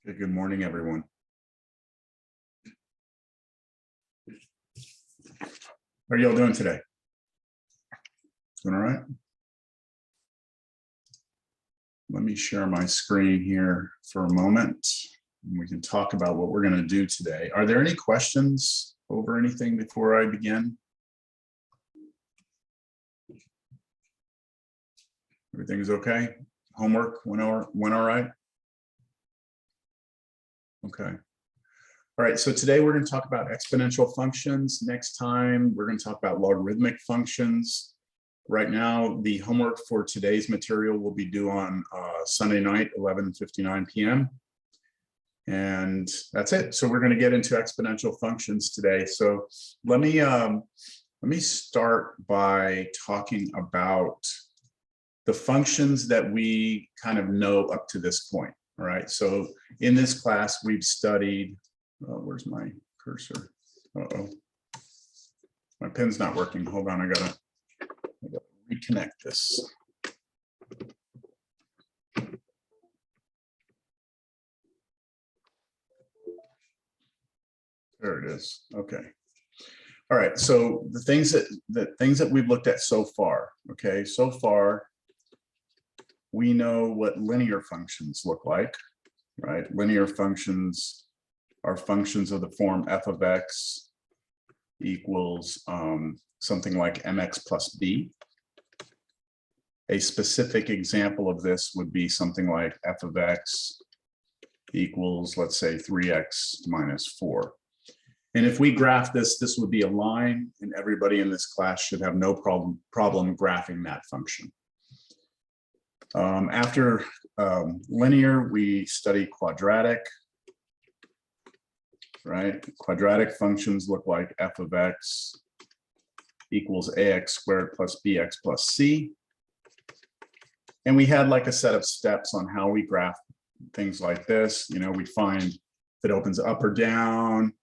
Okay, good morning, everyone. How are y'all doing today? Doing all right? Let me share my screen here for a moment, and we can talk about what we're going to do today. Are there any questions over anything before I begin? Everything is okay? Homework went all right? Okay. All right, so today we're going to talk about exponential functions. Next time, we're going to talk about logarithmic functions. Right now, the homework for today's material will be due on Sunday night, 11:59 p.m. And that's it. So we're going to get into exponential functions today. So let me start by talking about the functions that we kind of know up to this point. All right. So in this class, we've studied. Where's my cursor? Uh-oh. My pen's not working. Hold on. I gotta reconnect this. There it is. Okay. All right. So the things that we've looked at so far. Okay. So far, we know what linear functions look like, right? Linear functions are functions of the form f of x equals something like mx plus b. A specific example of this would be something like f of x equals, let's say, 3x minus 4. And if we graph this, this would be a line, and everybody in this class should have no problem graphing that function. After linear, we study quadratic. Right? Quadratic functions look like f of x equals ax squared plus bx plus c. And we had like a set of steps on how we graph things like this. You know, we find if it opens up or down,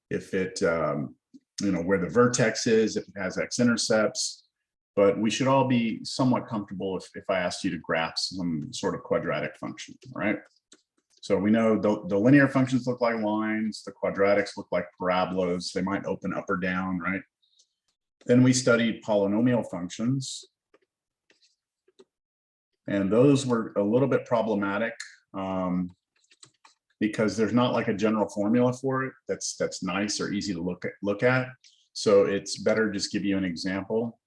if it, you know, where the vertex is, if it has x-intercepts. But we should all be somewhat comfortable if I asked you to graph some sort of quadratic function, right? So we know the linear functions look like lines, the quadratics look like parabolas, they might open up or down, right? Then we studied polynomial functions. And those were a little bit problematic because there's not like a general formula for it that's nice or easy to look at. So it's better just give you an example.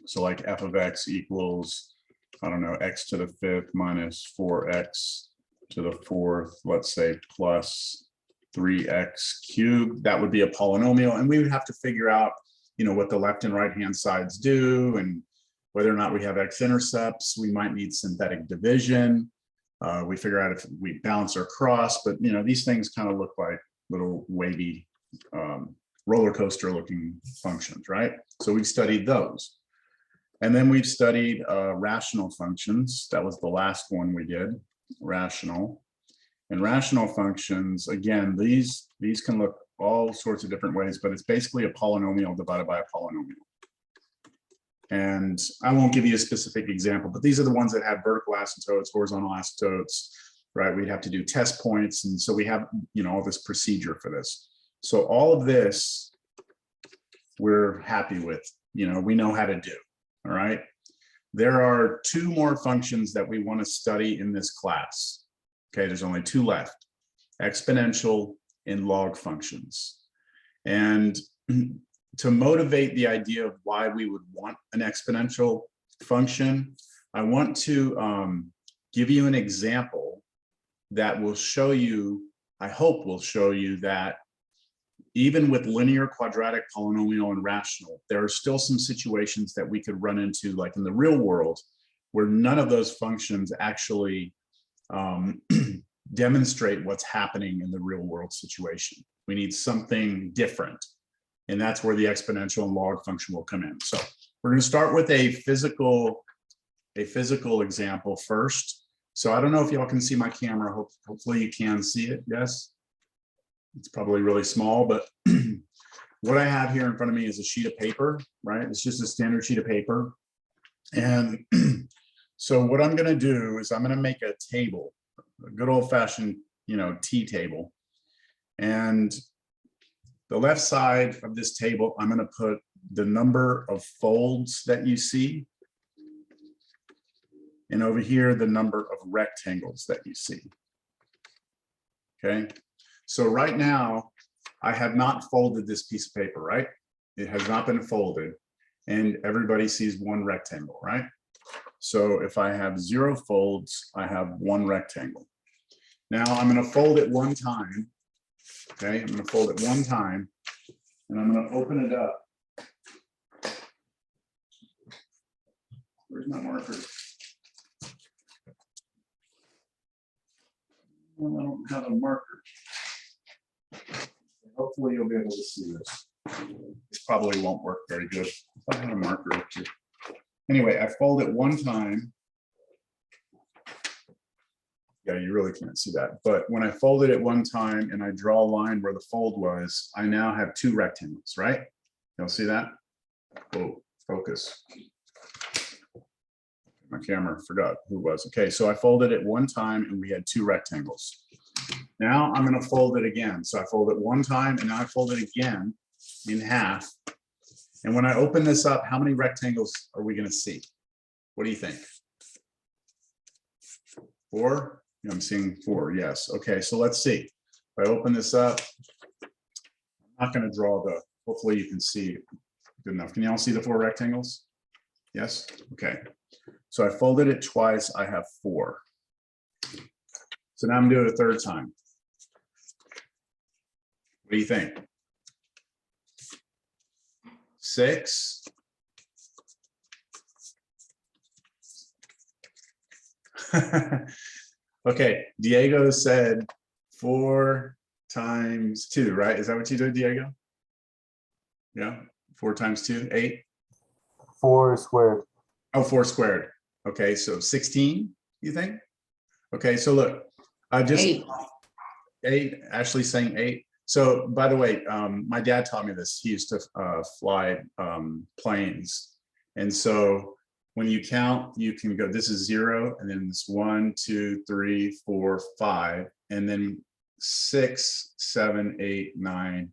So like f of x equals, I don't know, x to the 5th minus 4x to the 4th, let's say, plus 3x cubed. That would be a polynomial, and we would have to figure out, you know, what the left and right hand sides do, and whether or not we have x-intercepts. We might need synthetic division. We figure out if we bounce or cross, but you know, these things kind of look like little wavy roller coaster looking functions, right? So we've studied those. And then we've studied rational functions. That was the last one we did. Rational. And rational functions, again, these can look all sorts of different ways, but it's basically a polynomial divided by a polynomial. And I won't give you a specific example, but these are the ones that have vertical asymptotes, horizontal asymptotes, right? We'd have to do test points. And so we have, you know, all this procedure for this. So all of this we're happy with, you know, we know how to do, all right? There are two more functions that we want to study in this class. Okay, there's only two left, exponential and log functions. And to motivate the idea of why we would want an exponential function, I want to give you an example that will show you, I hope will show you that even with linear, quadratic, polynomial, and rational, there are still some situations that we could run into, like in the real world, where none of those functions actually demonstrate what's happening in the real world situation. We need something different. And that's where the exponential and log function will come in. So we're going to start with a physical example first. So I don't know if y'all can see my camera. Hopefully you can see it. Yes. It's probably really small, but what I have here in front of me is a sheet of paper, right? It's just a standard sheet of paper. And so what I'm going to do is I'm going to make a table, a good old fashioned, T table. And the left side of this table, I'm going to put the number of folds that you see. And over here, the number of rectangles that you see. Okay, so right now, I have not folded this piece of paper, right? It has not been folded, and everybody sees one rectangle, right? So if I have 0 folds, I have 1 rectangle. Now I'm going to fold it one time. Okay, I'm going to fold it one time, and I'm going to open it up. Where's my marker? Well, I don't have a marker. Hopefully you'll be able to see this. This probably won't work very good. If I had a marker up here. Anyway, I fold it one time. Yeah, you really can't see that. But when I folded it one time and I draw a line where the fold was, I now have 2 rectangles, right? You'll see that? Oh, focus. My camera forgot who it was. Okay, so I folded it one time and we had 2 rectangles. Now I'm going to fold it again. So I fold it one time and now I fold it again in half. And when I open this up, how many rectangles are we going to see? What do you think? 4? I'm seeing 4, yes. Okay, so let's see. If I open this up, I'm not going to draw the, hopefully you can see good enough. Can you all see the 4 rectangles? Yes? Okay. So I folded it twice, I have 4. So now I'm doing it a third time. What do you think? 6. Okay, Diego said 4 times 2, right? Is that what you did, Diego? Yeah, 4 times 2, 8? 4 squared. Oh, 4 squared. Okay, so 16, you think? Okay, so look, I just 8. Ashley's saying 8. So by the way, my dad taught me this. He used to fly planes. And so when you count, you can go, this is 0, and then it's 1, 2, 3, 4, 5, and then 6, 7, 8, 9.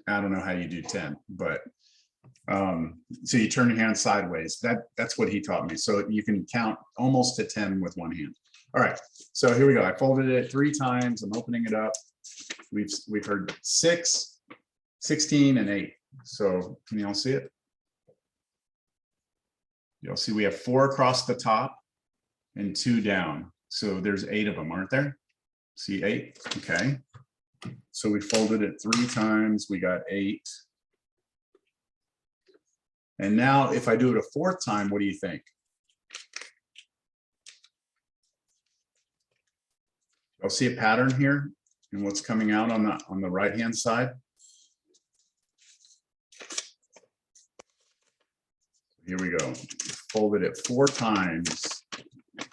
I don't know how you do 10, but so you turn your hand sideways. That's what he taught me. So you can count almost to 10 with one hand. All right, so here we go. I folded it 3 times. I'm opening it up. We've heard 6, 16, and 8. So can you all see it? You'll see we have 4 across the top and 2 down. So there's 8 of them, aren't there? See 8? Okay. So we folded it 3 times. We got 8. And now if I do it a 4th time, what do you think? You'll see a pattern here and what's coming out on the right-hand side. Here we go. Folded it 4 times. And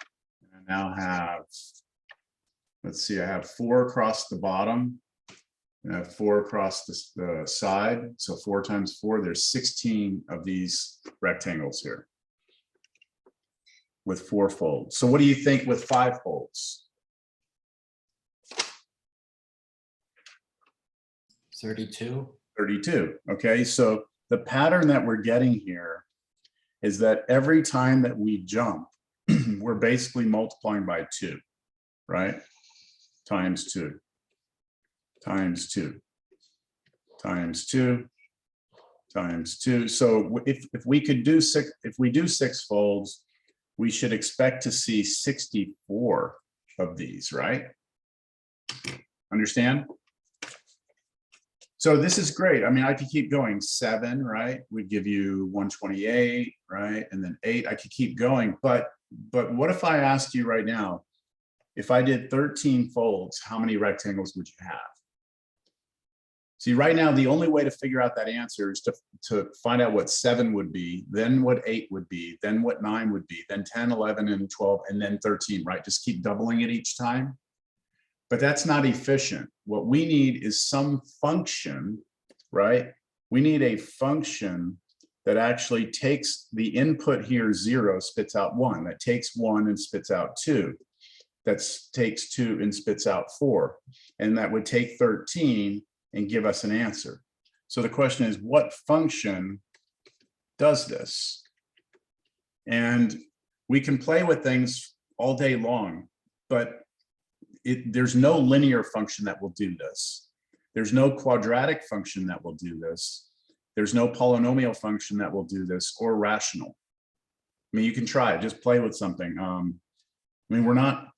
I now have, let's see, I have 4 across the bottom. And I have 4 across the side. So 4 times 4, there's 16 of these rectangles here with 4 folds. So what do you think with 5 folds? 32. 32. Okay, so the pattern that we're getting here is that every time that we jump, we're basically multiplying by 2, right? Times 2, times 2, times 2, times 2. So if we could do 6, if we do 6 folds, we should expect to see 64 of these, right? Understand? So this is great. I mean, I could keep going. 7, right? Would give you 128, right? And then 8, I could keep going. But what if I asked you right now, if I did 13 folds, how many rectangles would you have? See, right now, the only way to figure out that answer is to find out what 7 would be, then what 8 would be, then what 9 would be, then 10, 11, and 12, and then 13, right? Just keep doubling it each time. But that's not efficient. What we need is some function, right? We need a function that actually takes the input here 0, spits out 1, that takes 1 and spits out 2. that takes 2 and spits out 4. And that would take 13 and give us an answer. So the question is, what function does this? And we can play with things all day long, but there's no linear function that will do this. There's no quadratic function that will do this. There's no polynomial function that will do this, or rational. I mean, you can try it, just play with something. I mean, we're not,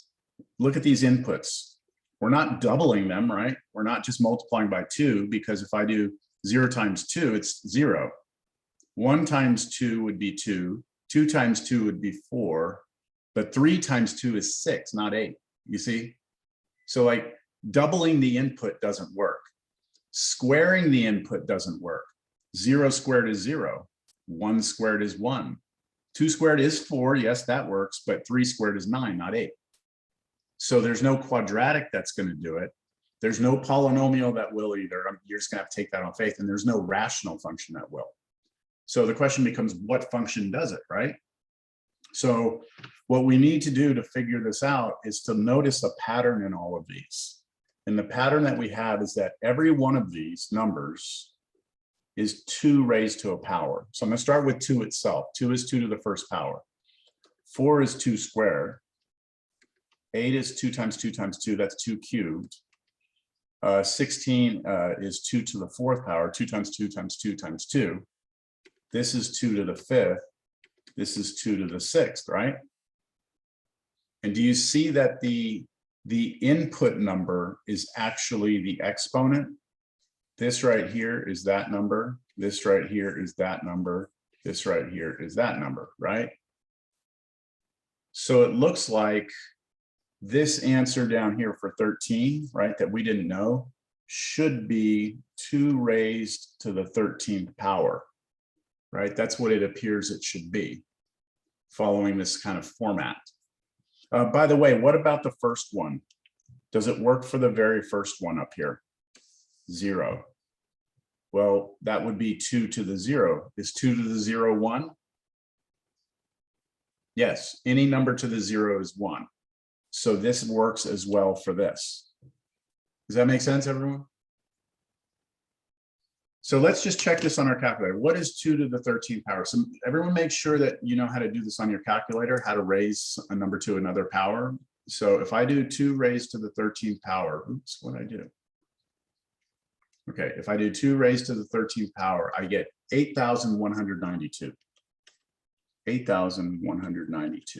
look at these inputs. We're not doubling them, right? We're not just multiplying by 2, because if I do 0 times 2, it's 0. 1 times 2 would be 2. 2 times 2 would be 4. But 3 times 2 is 6, not 8. You see? So like doubling the input doesn't work. Squaring the input doesn't work. 0 squared is 0. 1 squared is 1. 2 squared is 4. Yes, that works. But 3 squared is 9, not 8. So there's no quadratic that's going to do it. There's no polynomial that will either. You're just going to have to take that on faith. And there's no rational function that will. So the question becomes, what function does it, right? So what we need to do to figure this out is to notice a pattern in all of these. And the pattern that we have is that every one of these numbers is 2 raised to a power. So I'm going to start with 2 itself. 2 is 2 to the first power. 4 is 2 squared. 8 is 2 times 2 times 2. That's 2 cubed. 16 is 2 to the 4th power. 2 times 2 times 2 times 2. This is 2 to the 5th. This is 2 to the 6th, right? And do you see that the input number is actually the exponent? This right here is that number. This right here is that number. This right here is that number, right? So it looks like this answer down here for 13, right, that we didn't know, should be 2 raised to the 13th power, right? That's what it appears it should be, following this kind of format. By the way, what about the first one? Does it work for the very first one up here? 0. Well, that would be 2 to the 0. Is 2 to the 0 1? Yes, any number to the 0 is 1. So this works as well for this. Does that make sense, everyone? So let's just check this on our calculator. What is 2 to the 13th power? So everyone make sure that you know how to do this on your calculator, how to raise a number to another power. So if I do 2 raised to the 13th power, oops, what did I do? Okay, if I do 2 raised to the 13th power, I get 8,192. 8,192.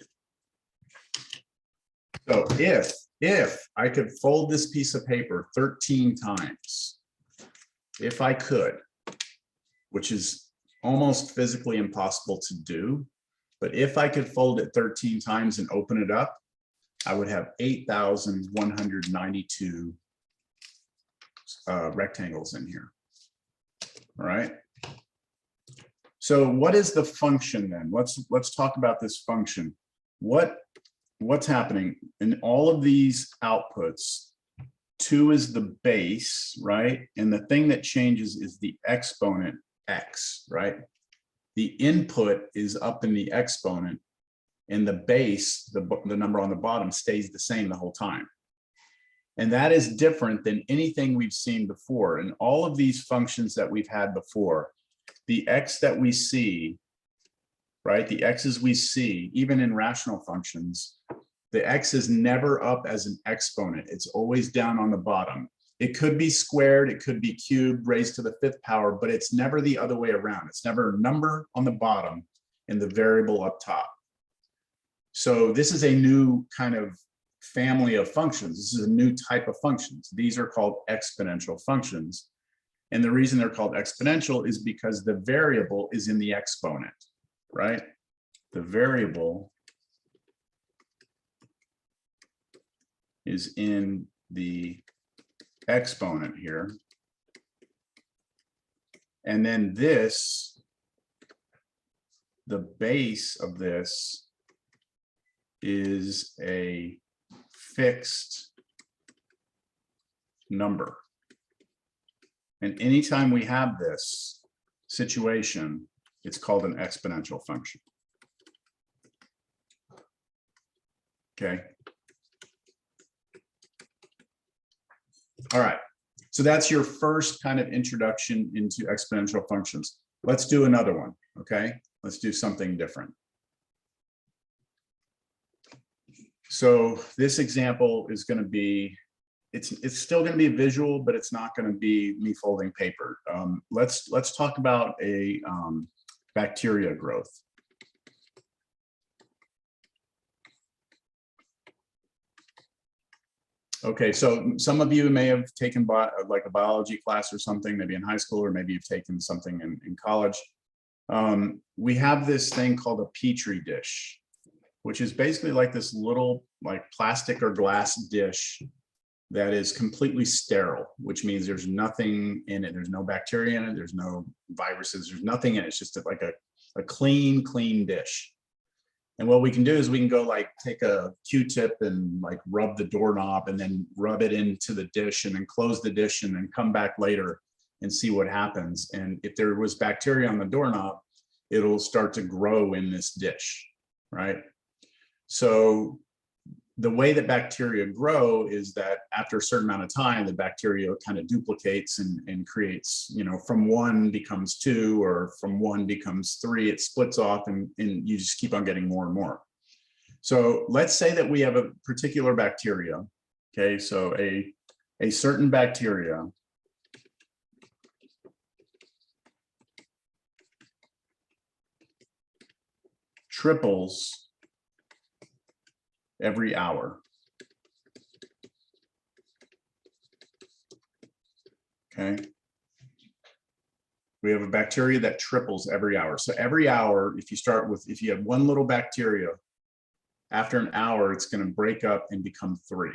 So if I could fold this piece of paper 13 times, if I could, which is almost physically impossible to do, but if I could fold it 13 times and open it up, I would have 8,192 rectangles in here. All right. So what is the function then? Let's talk about this function. What's happening in all of these outputs? 2 is the base, right? And the thing that changes is the exponent x, right? The input is up in the exponent, and the base, the number on the bottom, stays the same the whole time. And that is different than anything we've seen before. In all of these functions that we've had before, the x that we see, right? The x's we see, even in rational functions, the x is never up as an exponent. It's always down on the bottom. It could be squared, it could be cubed, raised to the 5th power, but it's never the other way around. It's never a number on the bottom and the variable up top. So this is a new kind of family of functions. This is a new type of functions. These are called exponential functions. And the reason they're called exponential is because the variable is in the exponent, right? The variable is in the exponent here. And then this, the base of this is a fixed number. And anytime we have this situation, it's called an exponential function. Okay. All right, so that's your first kind of introduction into exponential functions. Let's do another one, okay? Let's do something different. So this example is going to be, it's still going to be visual, but it's not going to be me folding paper. Let's talk about a bacteria growth. Okay, so some of you may have taken like a biology class or something, maybe in high school, or maybe you've taken something in college. We have this thing called a Petri dish, which is basically like this little like plastic or glass dish that is completely sterile, which means there's nothing in it. There's no bacteria in it. There's no viruses. There's nothing in it. It's just like a clean dish. And what we can do is we can go like take a Q-tip and like rub the doorknob and then rub it into the dish and then close the dish and then come back later and see what happens. And if there was bacteria on the doorknob, it'll start to grow in this dish, right? So the way that bacteria grow is that after a certain amount of time, the bacteria kind of duplicates and creates, you know, from 1 becomes 2 or from 1 becomes 3, it splits off and you just keep on getting more and more. So let's say that we have a particular bacteria. Okay, so a certain bacteria triples every hour. Okay. We have a bacteria that triples every hour. So every hour, if you have one little bacteria, after an hour, it's going to break up and become 3.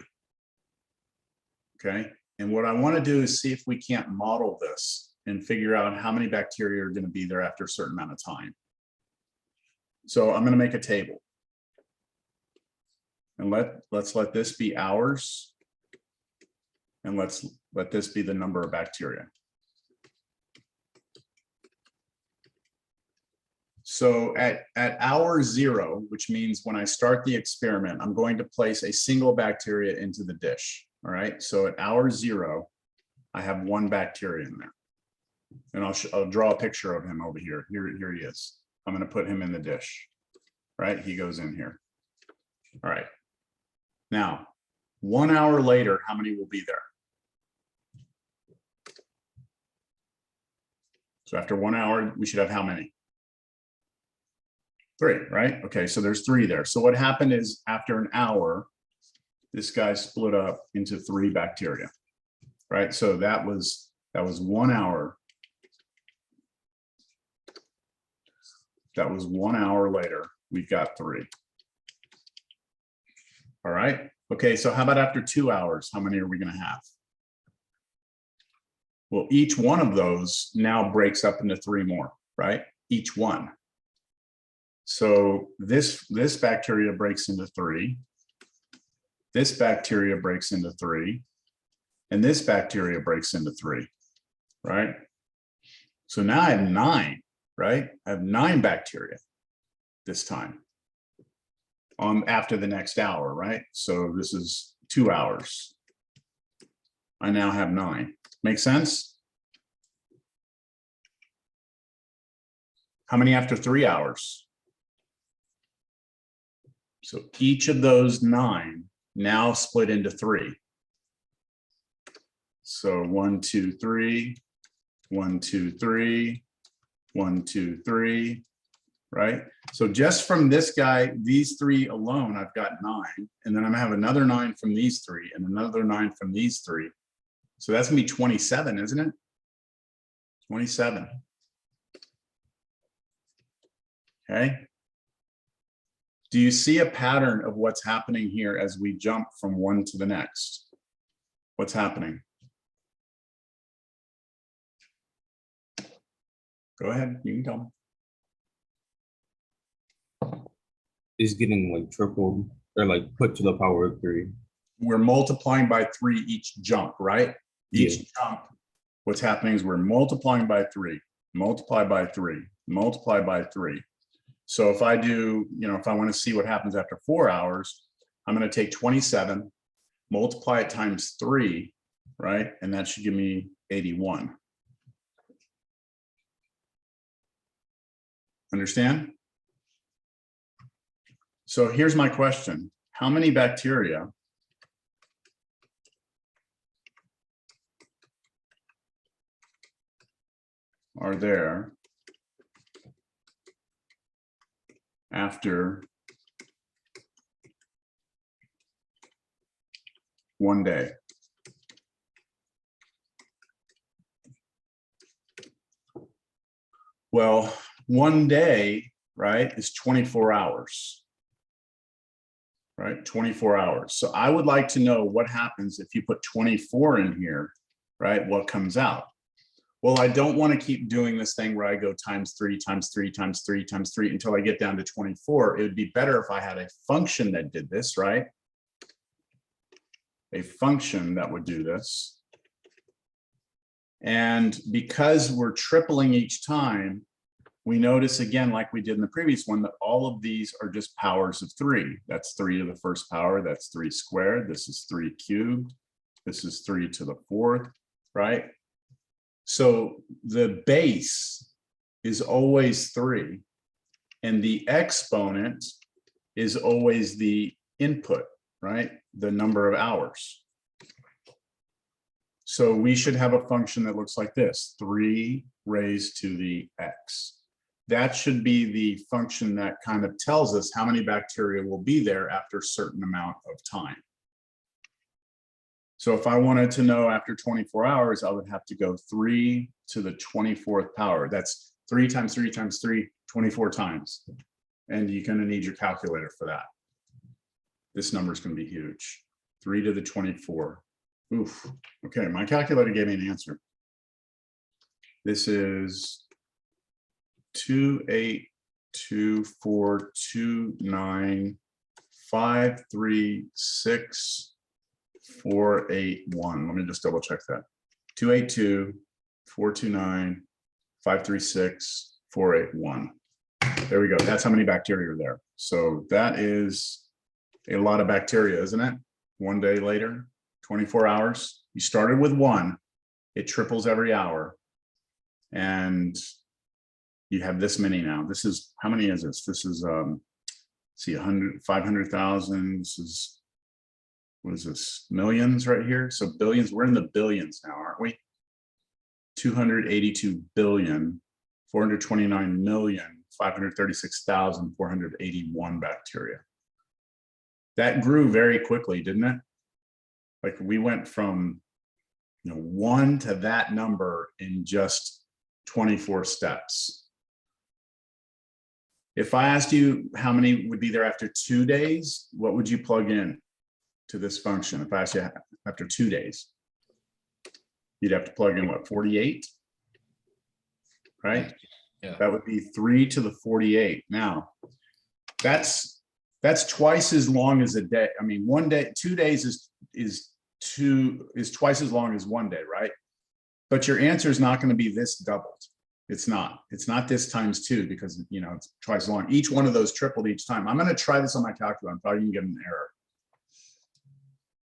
Okay. And what I want to do is see if we can't model this and figure out how many bacteria are going to be there after a certain amount of time. So I'm going to make a table. And let's let this be hours. And let's let this be the number of bacteria. So at hour 0, which means when I start the experiment, I'm going to place a single bacteria into the dish. All right. So at hour 0, I have 1 bacteria in there. And I'll draw a picture of him over here. Here he is. I'm going to put him in the dish. Right. He goes in here. All right. Now, 1 hour later, how many will be there? So after 1 hour, we should have how many? 3, right? Okay, so there's 3 there. So what happened is after an hour, this guy split up into 3 bacteria, right? So that was 1 hour. That was 1 hour later, we've got 3. All right. Okay, so how about after 2 hours? How many are we going to have? Well, each one of those now breaks up into 3 more, right? Each one. So this bacteria breaks into 3. This bacteria breaks into 3. And this bacteria breaks into 3, right? So now I have 9, right? I have 9 bacteria this time. After the next hour, right? So this is 2 hours. I now have 9. Make sense? How many after 3 hours? So each of those 9 now split into 3. So 1, 2, 3, 1, 2, 3, 1, 2, 3. Right? So just from this guy, these 3 alone, I've got 9. And then I'm gonna have another 9 from these 3 and another 9 from these 3. So that's gonna be 27, isn't it? 27. Okay. Do you see a pattern of what's happening here as we jump from one to the next? What's happening? Go ahead, you can tell me. Is getting like tripled or like put to the power of 3. We're multiplying by 3 each jump, right? Each jump, what's happening is we're multiplying by 3, multiply by 3, multiply by 3. So if I do, if I want to see what happens after 4 hours, I'm going to take 27, multiply it times 3, right? And that should give me 81. Understand? So here's my question. How many bacteria are there after 1 day? Well, 1 day, right, is 24 hours. Right, 24 hours. So I would like to know what happens if you put 24 in here, right? What comes out? Well, I don't want to keep doing this thing where I go times 3 times 3 times 3 times 3 until I get down to 24. It would be better if I had a function that did this, right? A function that would do this. And because we're tripling each time, we notice again, like we did in the previous one, that all of these are just powers of 3. That's 3 to the first power. That's 3 squared. This is 3 cubed. This is 3 to the 4th, right? So the base is always 3, and the exponent is always the input, right? The number of hours. So we should have a function that looks like this, 3 raised to the x. That should be the function that kind of tells us how many bacteria will be there after a certain amount of time. So if I wanted to know after 24 hours, I would have to go 3 to the 24th power. That's 3 times 3 times 3, 24 times. And you're going to need your calculator for that. This number is going to be huge. 3 to the 24. Oof. Okay, my calculator gave me an answer. This is 282,429,536,481. Let me just double check that. 282,429,536,481. There we go. That's how many bacteria are there. So that is a lot of bacteria, isn't it? 1 day later, 24 hours. You started with 1. It triples every hour. And you have this many now. This is, how many is this? This is, see, 500,000. This is, what is this? Millions right here. So billions, we're in the billions now, aren't we? 282,429,536,481 bacteria. That grew very quickly, didn't it? Like we went from, 1 to that number in just 24 steps. If I asked you how many would be there after 2 days, what would you plug in to this function? If I asked you after 2 days, you'd have to plug in what, 48, right? Yeah. That would be 3 to the 48. Now, that's twice as long as a day. I mean, 1 day, 2 days is twice as long as 1 day, right? But your answer is not going to be this doubled. It's not this times 2 because, it's twice as long. Each one of those tripled each time. I'm going to try this on my calculator. I'm probably going to get an error.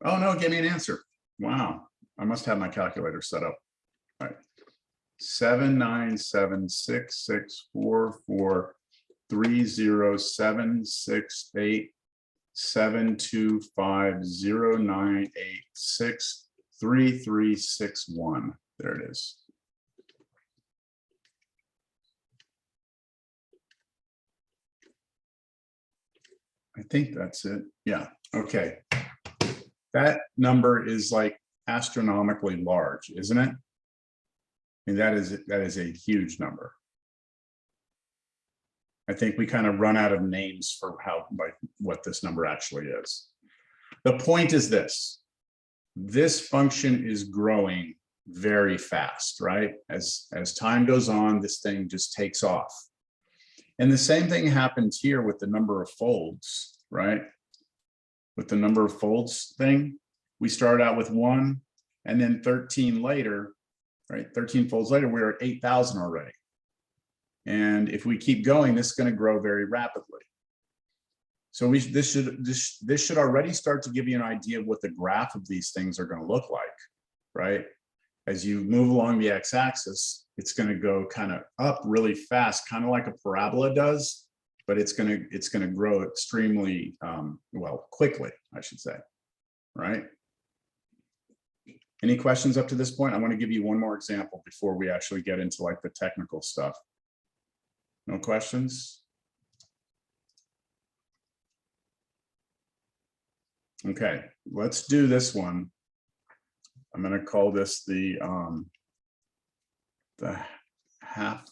Oh, no, it gave me an answer. Wow. I must have my calculator set up. All right. 797644303076509863361. There it is. I think that's it. Yeah. Okay. That number is like astronomically large, isn't it? I mean, that is a huge number. I think we kind of run out of names for what this number actually is. The point is this function is growing very fast, right? As time goes on, this thing just takes off. And the same thing happens here with the number of folds, right? With the number of folds thing, we start out with 1, and then 13 later, right? 13 folds later, we're at 8,000 already. And if we keep going, this is going to grow very rapidly. So this should already start to give you an idea of what the graph of these things are going to look like. right? As you move along the x-axis, it's going to go kind of up really fast, kind of like a parabola does, but it's going to grow extremely well, quickly, I should say, right? Any questions up to this point? I want to give you one more example before we actually get into like the technical stuff. No questions? Okay, let's do this one. I'm going to call this the half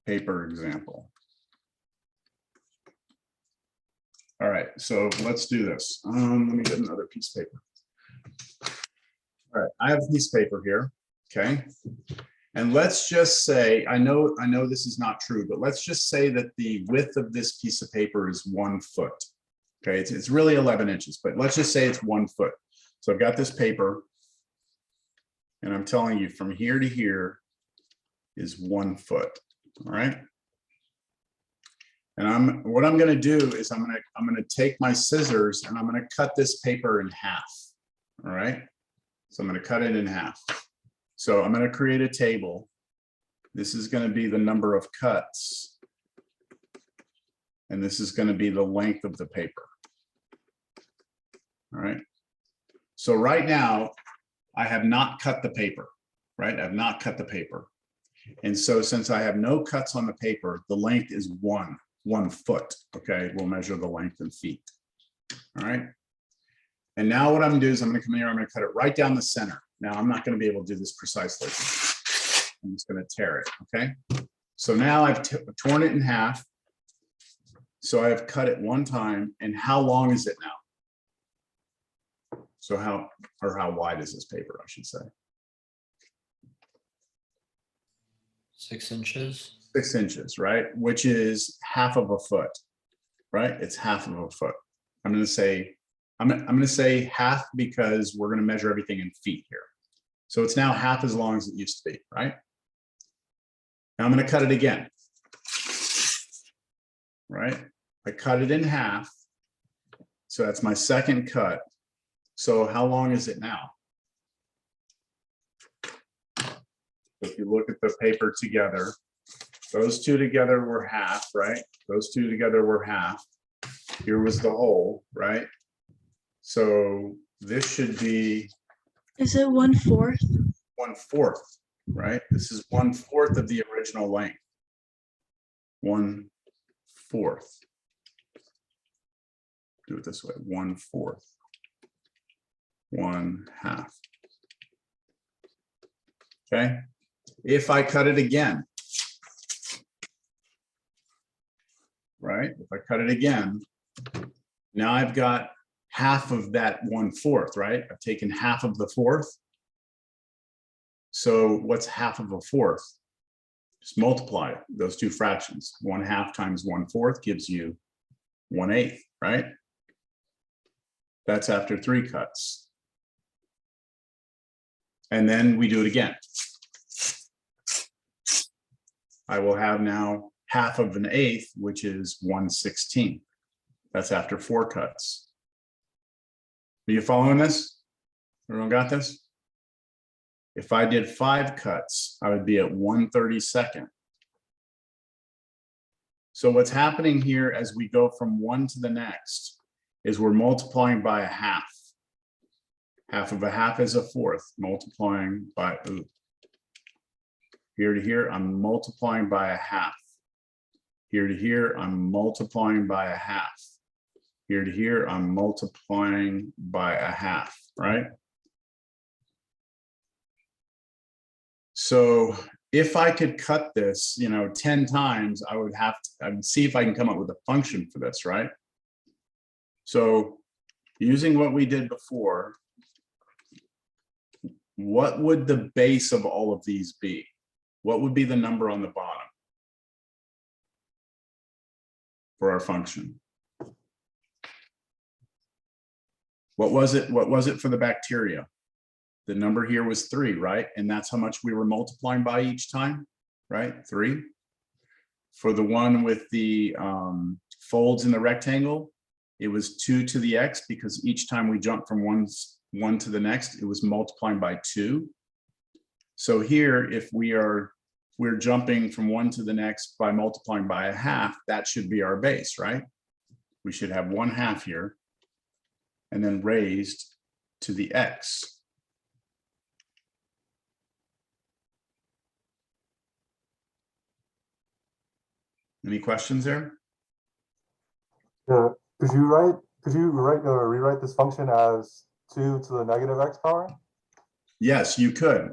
paper example. All right, so let's do this. Let me get another piece of paper. All right, I have a piece of paper here, okay? And let's just say, I know this is not true, but let's just say that the width of this piece of paper is 1 foot. Okay, it's really 11 inches, but let's just say it's 1 foot. So I've got this paper, and I'm telling you from here to here is 1 foot, all right? And what I'm going to do is I'm going to take my scissors and I'm going to cut this paper in half, all right? So I'm going to cut it in half. So I'm going to create a table. This is going to be the number of cuts, and this is going to be the length of the paper. All right. So right now, I have not cut the paper, right? I've not cut the paper. And so since I have no cuts on the paper, the length is 1 foot. Okay, we'll measure the length in feet. All right. And now what I'm gonna do is I'm gonna come here, I'm gonna cut it right down the center. Now I'm not gonna be able to do this precisely. I'm just gonna tear it, okay? So now I've torn it in half. So I have cut it one time, and how long is it now? So how wide is this paper, I should say? 6 inches. 6 inches, right? Which is half of a foot, right? It's half of a foot. I'm going to say half because we're going to measure everything in feet here. So it's now half as long as it used to be, right? Now I'm going to cut it again, right? I cut it in half. So that's my second cut. So how long is it now? If you look at the paper together, those two together were half, right? Those two together were half. Here was the whole, right? So this should be. Is it 1/4? 1/4, right? This is 1/4 of the original length. 1/4. Do it this way, 1/4. 1/2. Okay. If I cut it again, right? If I cut it again, now I've got half of that 1/4, right? I've taken half of the fourth. So what's half of a fourth? Just multiply those two fractions. 1/2 times 1/4 gives you 1/8, right? That's after 3 cuts. And then we do it again. I will have now half of an eighth, which is 1/16. That's after 4 cuts. Are you following this? Everyone got this? If I did 5 cuts, I would be at 1/32. So what's happening here as we go from one to the next is we're multiplying by a half. Half of a half is a fourth, multiplying by, here to here, I'm multiplying by a half. Here to here, I'm multiplying by a half. Here to here, I'm multiplying by a half, right? So if I could cut this, 10 times, I would see if I can come up with a function for this, right? So using what we did before, what would the base of all of these be? What would be the number on the bottom for our function? What was it? What was it for the bacteria? The number here was 3, right? And that's how much we were multiplying by each time, right? 3. For the one with the folds in the rectangle, it was 2 to the x, because each time we jumped from one 1 to the next, it was multiplying by 2. So here, if we're jumping from 1 to the next by multiplying by 1/2, that should be our base, right? We should have 1/2 here, and then raised to the x. Any questions there? Yeah, could you rewrite this function as 2 to the negative x power? Yes, you could.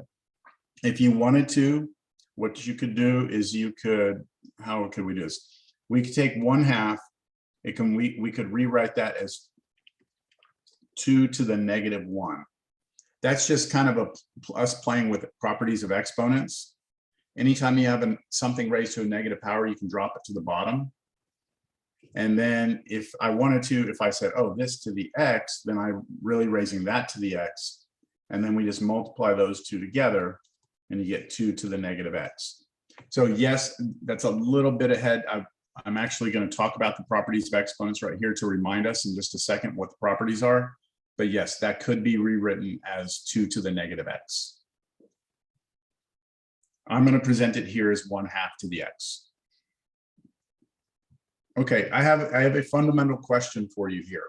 If you wanted to, what you could do is you could, how could we do this? We could take 1/2, we could rewrite that as 2 to the negative 1. That's just kind of us playing with properties of exponents. Anytime you have something raised to a negative power, you can drop it to the bottom. And then if I wanted to, if I said, oh, this to the x, then I'm really raising that to the x. And then we just multiply those two together and you get 2 to the negative x. So yes, that's a little bit ahead. I'm actually going to talk about the properties of exponents right here to remind us in just a second what the properties are. But yes, that could be rewritten as 2 to the negative x. I'm going to present it here as 1/2 to the x. Okay, I have a fundamental question for you here.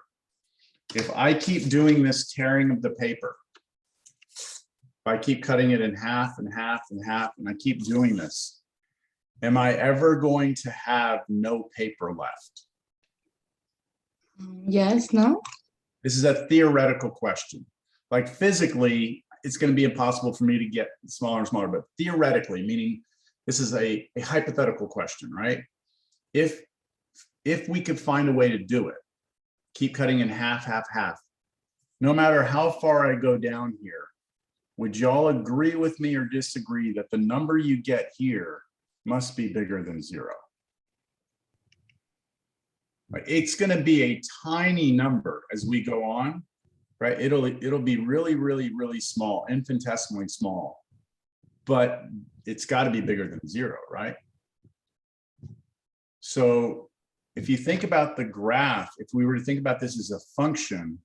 If I keep doing this tearing of the paper, if I keep cutting it in half and half and half, and I keep doing this, am I ever going to have no paper left? Yes, no? This is a theoretical question. Like physically, it's going to be impossible for me to get smaller and smaller, but theoretically, meaning this is a hypothetical question, right? If we could find a way to do it, keep cutting in half, half, half, no matter how far I go down here, would y'all agree with me or disagree that the number you get here must be bigger than 0? It's going to be a tiny number as we go on, right? It'll be really, really, really small, infinitesimally small, but it's got to be bigger than 0, right? So if you think about the graph, if we were to think about this as a function,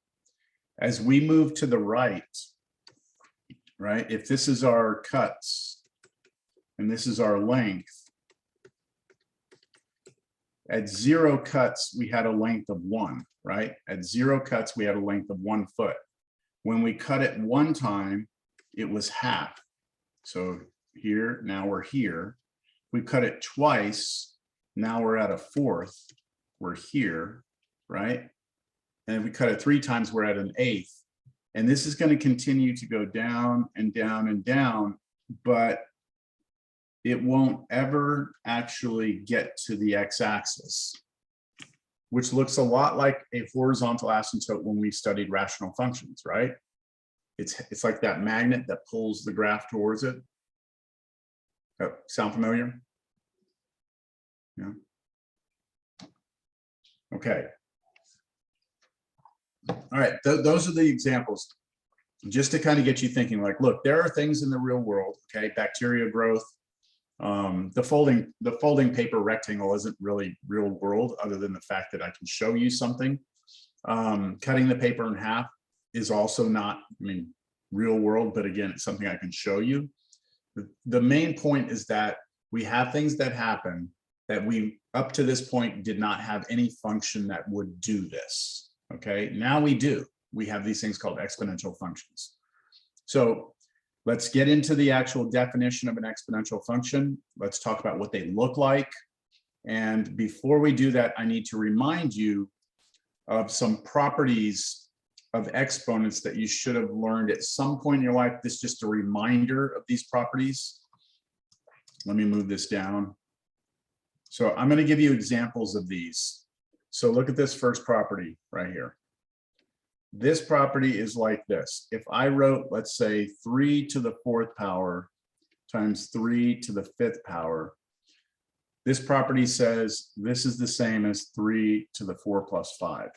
as we move to the right, if this is our cuts and this is our length, at 0 cuts, we had a length of 1, right? At 0 cuts, we had a length of 1 foot. When we cut it 1 time, it was half. So here, now we're here. We cut it twice, now we're at a 1/4. We're here, right? And if we cut it 3 times, we're at an 1/8. And this is going to continue to go down and down and down, but it won't ever actually get to the x-axis, which looks a lot like a horizontal asymptote when we studied rational functions, right? It's like that magnet that pulls the graph towards it. Oh, sound familiar? Yeah. Okay. All right, those are the examples. Just to kind of get you thinking, like, look, there are things in the real world, okay? Bacteria growth. The folding paper rectangle isn't really real world, other than the fact that I can show you something. Cutting the paper in half is also not, real world, but again, it's something I can show you. The main point is that we have things that happen that we, up to this point, did not have any function that would do this. Okay, now we do. We have these things called exponential functions. So let's get into the actual definition of an exponential function. Let's talk about what they look like. And before we do that, I need to remind you of some properties of exponents that you should have learned at some point in your life. This is just a reminder of these properties. Let me move this down. So I'm going to give you examples of these. So look at this first property right here. This property is like this. If I wrote, let's say, 3 to the 4th power times 3 to the 5th power, this property says this is the same as 3 to the 4 plus 5.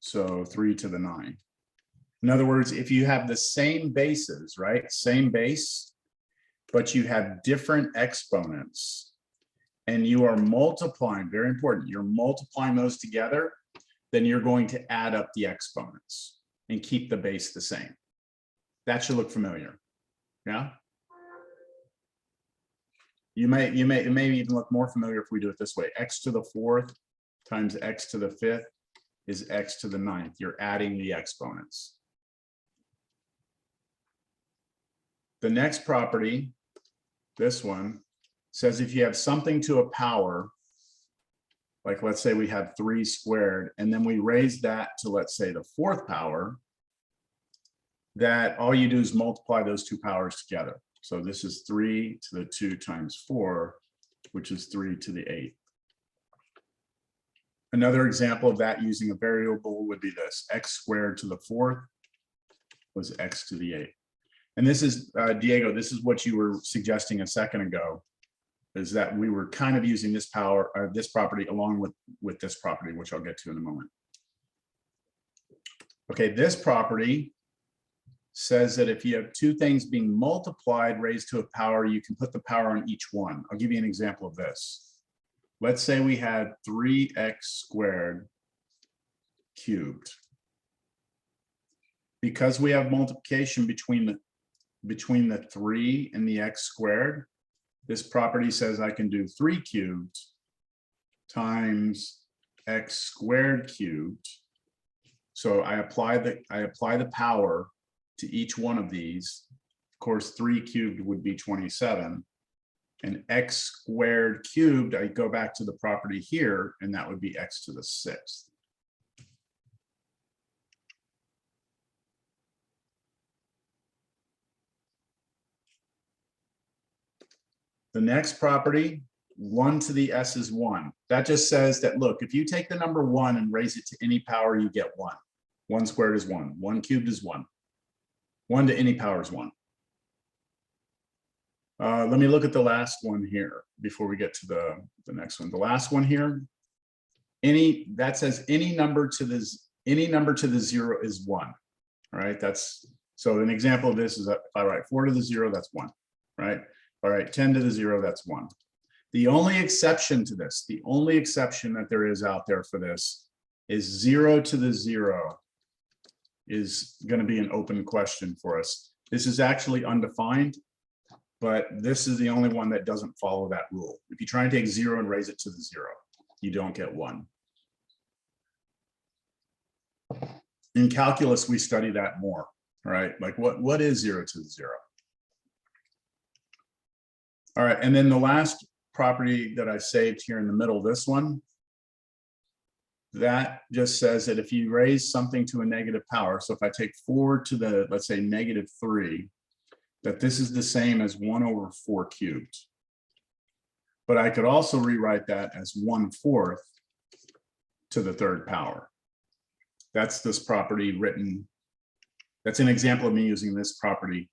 So 3 to the 9. In other words, if you have the same bases, right? Same base, but you have different exponents and you are multiplying, very important, you're multiplying those together, then you're going to add up the exponents. and keep the base the same. That should look familiar. Yeah. It may even look more familiar if we do it this way. X to the 4th times x to the 5th is x to the 9th. You're adding the exponents. The next property, this one, says if you have something to a power, like let's say we have 3 squared, and then we raise that to, let's say, the 4th power, that all you do is multiply those two powers together. So this is 3 to the 2 times 4, which is 3 to the 8th. Another example of that using a variable would be this: x squared to the 4th was x to the 8th. And this is, Diego, this is what you were suggesting a second ago, is that we were kind of using this power, or this property along with this property, which I'll get to in a moment. Okay, this property says that if you have two things being multiplied raised to a power, you can put the power on each one. I'll give you an example of this. Let's say we had 3x squared cubed. Because we have multiplication between the 3 and the x squared, this property says I can do 3 cubed times x squared cubed. So I apply the power to each one of these. Of course, 3 cubed would be 27. And x squared cubed, I go back to the property here, and that would be x to the 6th. The next property, 1 to the s is 1. That just says that, look, if you take the number 1 and raise it to any power, you get 1. 1 squared is 1. 1 cubed is 1. 1 to any power is 1. Let me look at the last one here before we get to the next one. The last one here, that says any number to the 0 is 1. All right, so an example of this is that if I write 4 to the 0, that's 1. Right? All right, 10 to the 0, that's 1. The only exception to this, the only exception that there is out there for this is 0 to the 0 is going to be an open question for us. This is actually undefined, but this is the only one that doesn't follow that rule. If you try and take 0 and raise it to the 0, you don't get 1. In calculus, we study that more, right? Like what is 0 to the 0? All right, and then the last property that I saved here in the middle, this one, that just says that if you raise something to a negative power, so if I take 4 to the, let's say, -3, that this is the same as 1 over 4 cubed. But I could also rewrite that as 1/4 to the 3rd power. That's this property written. That's an example of me using this property.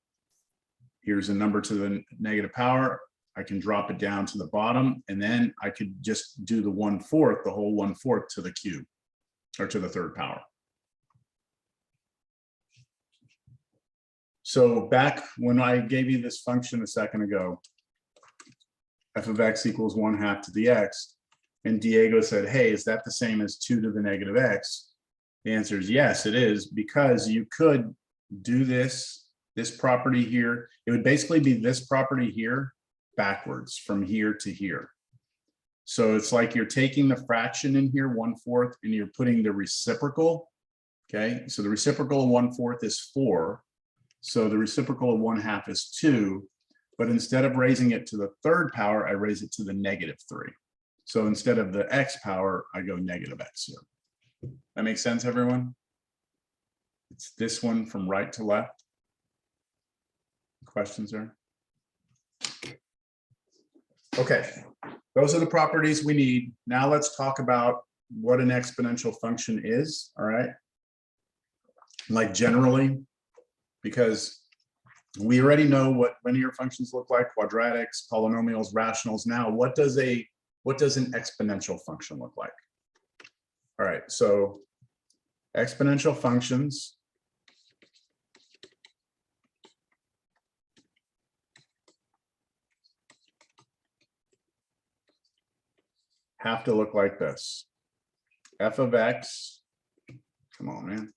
Here's a number to the negative power. I can drop it down to the bottom, and then I could just do the 1/4, the whole 1/4 to the cube, or to the 3rd power. So back when I gave you this function a second ago, f of x equals 1/2 to the x, and Diego said, hey, is that the same as 2 to the -x? The answer is yes, it is, because you could do this property here. It would basically be this property here backwards from here to here. So it's like you're taking the fraction in here, 1/4, and you're putting the reciprocal. Okay, so the reciprocal of 1/4 is 4. So the reciprocal of 1/2 is 2. But instead of raising it to the 3rd power, I raise it to the -3. So instead of the x power, I go -x here. That makes sense, everyone? It's this one from right to left. Questions there? Okay, those are the properties we need. Now let's talk about what an exponential function is, all right? Like generally, because we already know what linear functions look like, quadratics, polynomials, rationals. Now, what does an exponential function look like? All right, so exponential functions have to look like this. F of x, come on, man.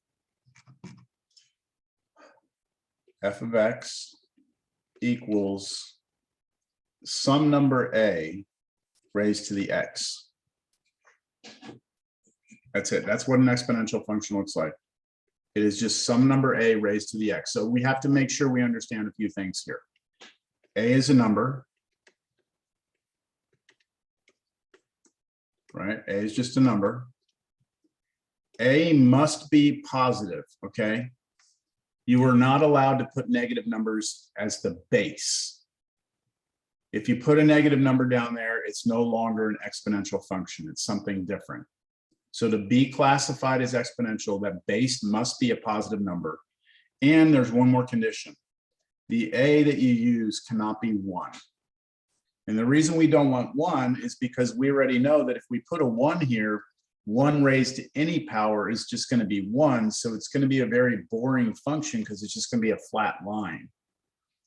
f of x equals some number a raised to the x. That's it. That's what an exponential function looks like. It is just some number a raised to the x. So we have to make sure we understand a few things here. A is a number, right? A is just a number. A must be positive, okay? You are not allowed to put negative numbers as the base. If you put a negative number down there, it's no longer an exponential function. It's something different. So to be classified as exponential, that base must be a positive number. And there's one more condition. The a that you use cannot be 1. And the reason we don't want 1 is because we already know that if we put a 1 here, 1 raised to any power is just going to be 1. So it's going to be a very boring function because it's just going to be a flat line.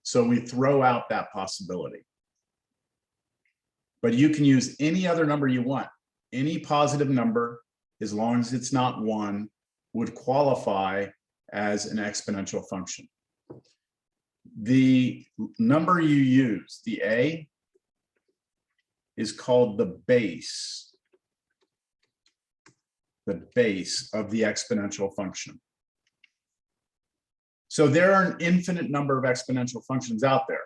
So we throw out that possibility. But you can use any other number you want. Any positive number, as long as it's not 1, would qualify as an exponential function. The number you use, the a, is called the base of the exponential function. So there are an infinite number of exponential functions out there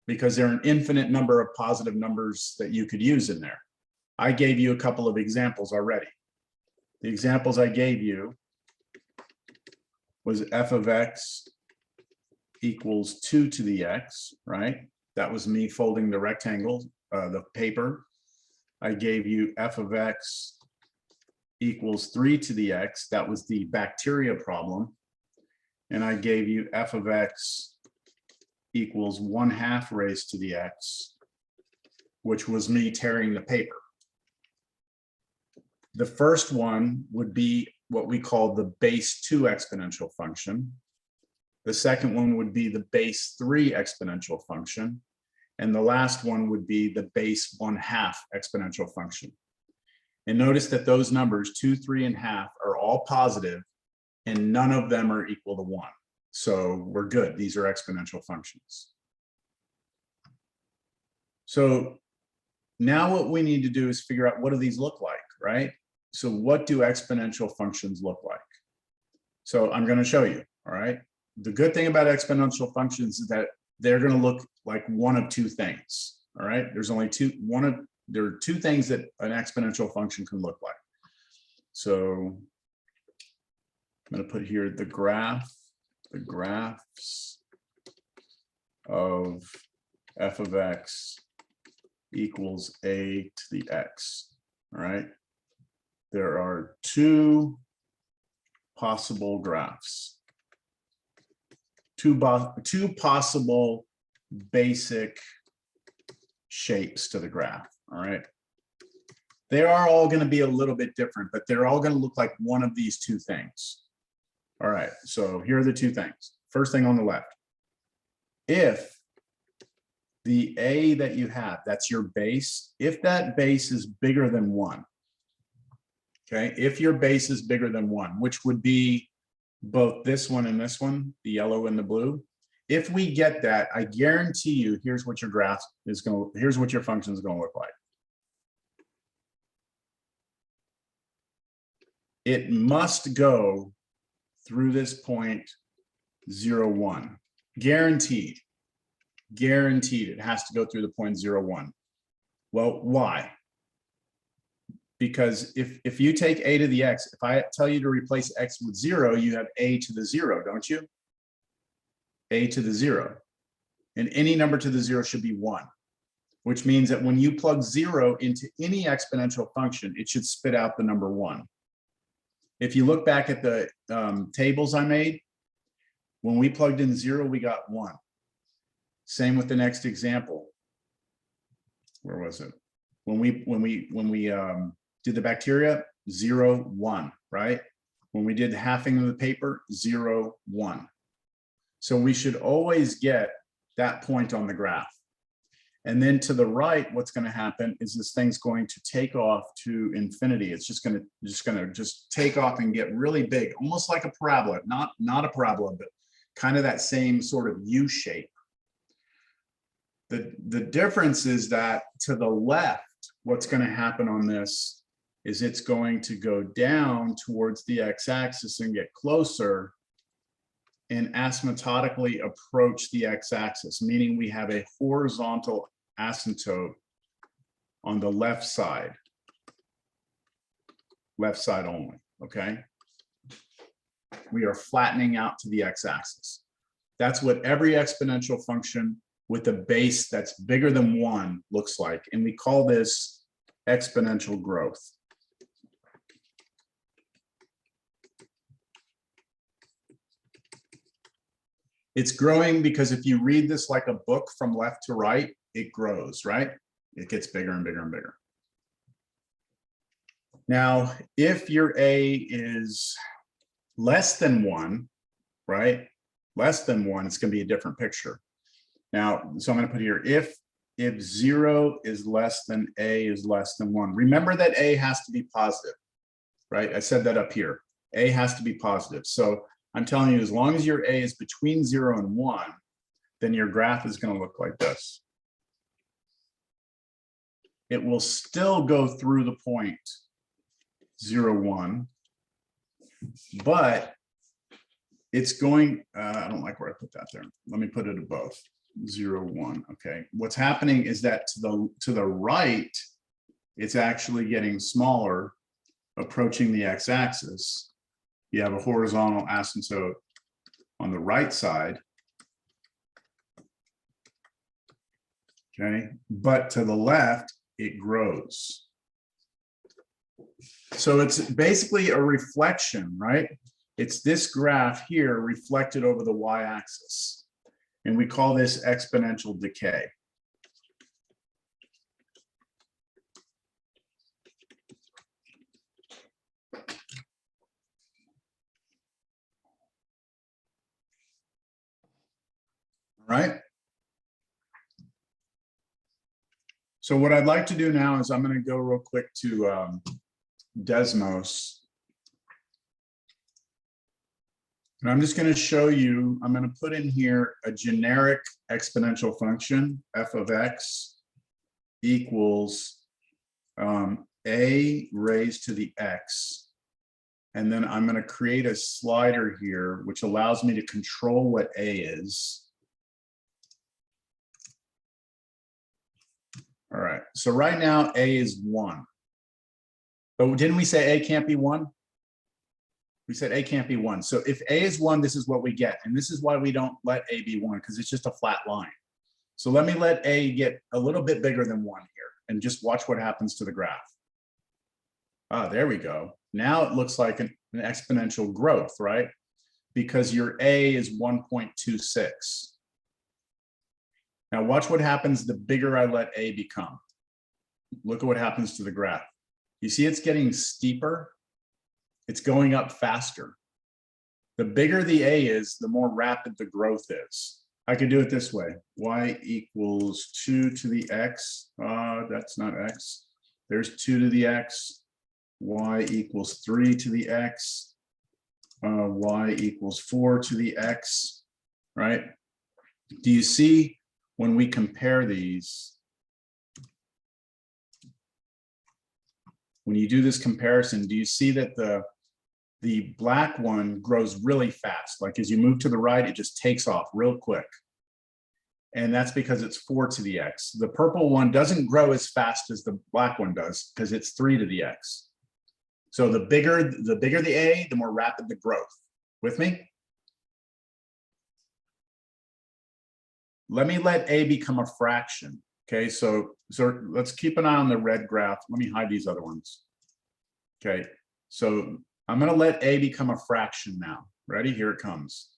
because there are an infinite number of positive numbers that you could use in there. I gave you a couple of examples already. The examples I gave you was f of x equals 2 to the x, right? That was me folding the rectangle, the paper. I gave you f of x equals 3 to the x. That was the bacteria problem. And I gave you f of x equals 1/2 raised to the x, which was me tearing the paper. The first one would be what we call the base 2 exponential function. The second one would be the base 3 exponential function. And the last one would be the base 1/2 exponential function. And notice that those numbers 2, 3, and half are all positive and none of them are equal to 1. So we're good. These are exponential functions. So now what we need to do is figure out what do these look like, right? So what do exponential functions look like? So I'm going to show you, all right? The good thing about exponential functions is that they're going to look like one of two things, all right? There's only there are two things that an exponential function can look like. So I'm going to put here the graphs of f of x equals a to the x, all right? There are two possible graphs, two possible basic shapes to the graph, all right? They are all going to be a little bit different, but they're all going to look like one of these two things. All right, so here are the two things. First thing on the left, if the a that you have, that's your base, if that base is bigger than 1, okay, if your base is bigger than 1, which would be both this one and this one, the yellow and the blue, if we get that, I guarantee you, here's what your graph is going to, here's what your function is going to look like. It must go through this point 0, 1. Guaranteed. Guaranteed it has to go through the point 0, 1. Well, why? Because if you take a to the x, if I tell you to replace x with 0, you have a to the 0, don't you? A to the 0. And any number to the 0 should be 1, which means that when you plug 0 into any exponential function, it should spit out the number 1. If you look back at the tables I made, when we plugged in 0, we got 1. Same with the next example. Where was it? When we did the bacteria, 0, 1, right? When we did the halving of the paper, 0, 1. So we should always get that point on the graph. And then to the right, what's going to happen is this thing's going to take off to infinity. It's just going to take off and get really big, almost like a parabola, not a parabola, but kind of that same sort of U shape. The difference is that to the left, what's going to happen on this is it's going to go down towards the x-axis and get closer and asymptotically approach the x-axis, meaning we have a horizontal asymptote on the left side only, okay? We are flattening out to the x-axis. That's what every exponential function with a base that's bigger than 1 looks like, and we call this exponential growth. It's growing because if you read this like a book from left to right, it grows, right? It gets bigger and bigger and bigger. Now, if your A is less than 1, right? Less than 1, it's going to be a different picture. Now, so I'm going to put here, if 0 is less than A is less than 1. Remember that A has to be positive, right? I said that up here. A has to be positive. So I'm telling you, as long as your A is between 0 and 1, then your graph is going to look like this. It will still go through the point 0, 1, but it's going, I don't like where I put that there. Let me put it above 0, 1. Okay. What's happening is that to the right, it's actually getting smaller, approaching the x-axis. You have a horizontal asymptote on the right side. Okay, but to the left, it grows. So it's basically a reflection, right? It's this graph here reflected over the y-axis. And we call this exponential decay. Right? So what I'd like to do now is I'm going to go real quick to Desmos. And I'm just going to show you, I'm going to put in here a generic exponential function, f of x equals a raised to the x. And then I'm going to create a slider here, which allows me to control what a is. All right, so right now a is 1. But didn't we say a can't be 1? We said a can't be 1. So if a is 1, this is what we get. And this is why we don't let a be 1, because it's just a flat line. So let me let a get a little bit bigger than 1 here and just watch what happens to the graph. Ah, there we go. Now it looks like an exponential growth, right? Because your a is 1.26. Now watch what happens the bigger I let a become. Look at what happens to the graph. You see it's getting steeper. It's going up faster. The bigger the a is, the more rapid the growth is. I could do it this way. Y equals 2 to the x. That's not x. There's 2 to the x. Y equals 3 to the x. Y equals 4 to the x, right? Do you see when we compare these, when you do this comparison, do you see that the black one grows really fast? Like as you move to the right, it just takes off real quick. And that's because it's 4 to the x. The purple one doesn't grow as fast as the black one does because it's 3 to the x. So the bigger the a, the more rapid the growth. With me? Let me let a become a fraction. Okay, so let's keep an eye on the red graph. Let me hide these other ones. Okay, so I'm going to let a become a fraction now. Ready? Here it comes.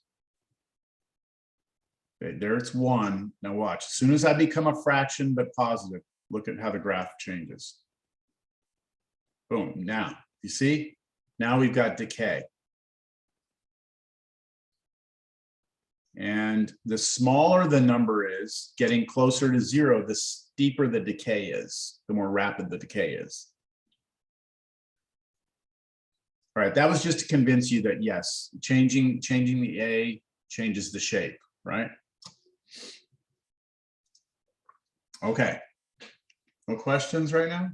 Okay, there it's 1. Now watch. As soon as I become a fraction but positive, look at how the graph changes. Boom. Now, you see? Now we've got decay. And the smaller the number is, getting closer to 0, the steeper the decay is, the more rapid the decay is. All right, that was just to convince you that yes, changing the a changes the shape, right? Okay. No questions right now?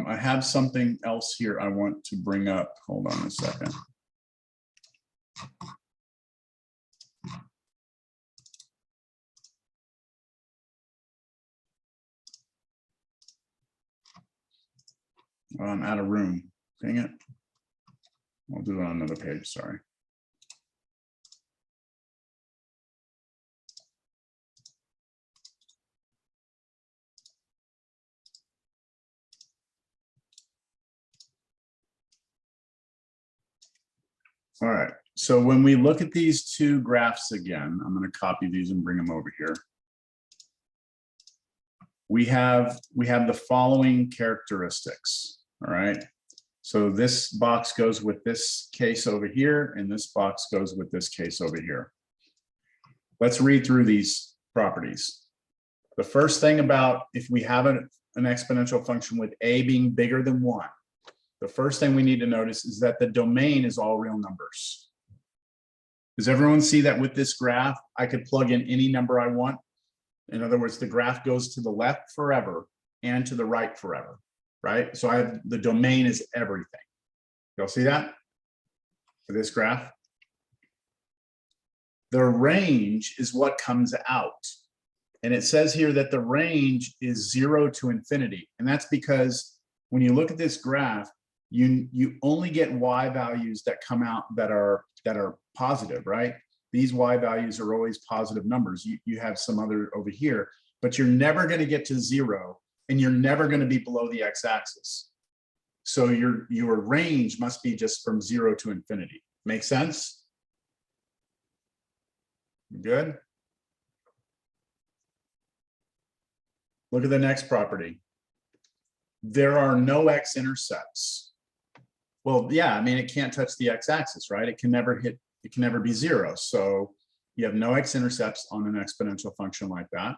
I have something else here I want to bring up. Hold on a second. I'm out of room. Dang it. I'll do it on another page, sorry. All right, so when we look at these two graphs again, I'm going to copy these and bring them over here. We have the following characteristics, all right? So this box goes with this case over here, and this box goes with this case over here. Let's read through these properties. The first thing about if we have an exponential function with a being bigger than 1, the first thing we need to notice is that the domain is all real numbers. Does everyone see that with this graph, I could plug in any number I want? In other words, the graph goes to the left forever and to the right forever, right? So I have the domain is everything. Y'all see that for this graph? The range is what comes out. And it says here that the range is 0 to infinity. And that's because when you look at this graph, you only get y values that come out that are positive, right? These y values are always positive numbers. You have some other over here, but you're never going to get to 0, and you're never going to be below the x-axis. So your range must be just from 0 to infinity. Make sense? Good. Look at the next property. There are no x-intercepts. Well, yeah, I mean, it can't touch the x-axis, right? It can never be 0. So you have no x-intercepts on an exponential function like that.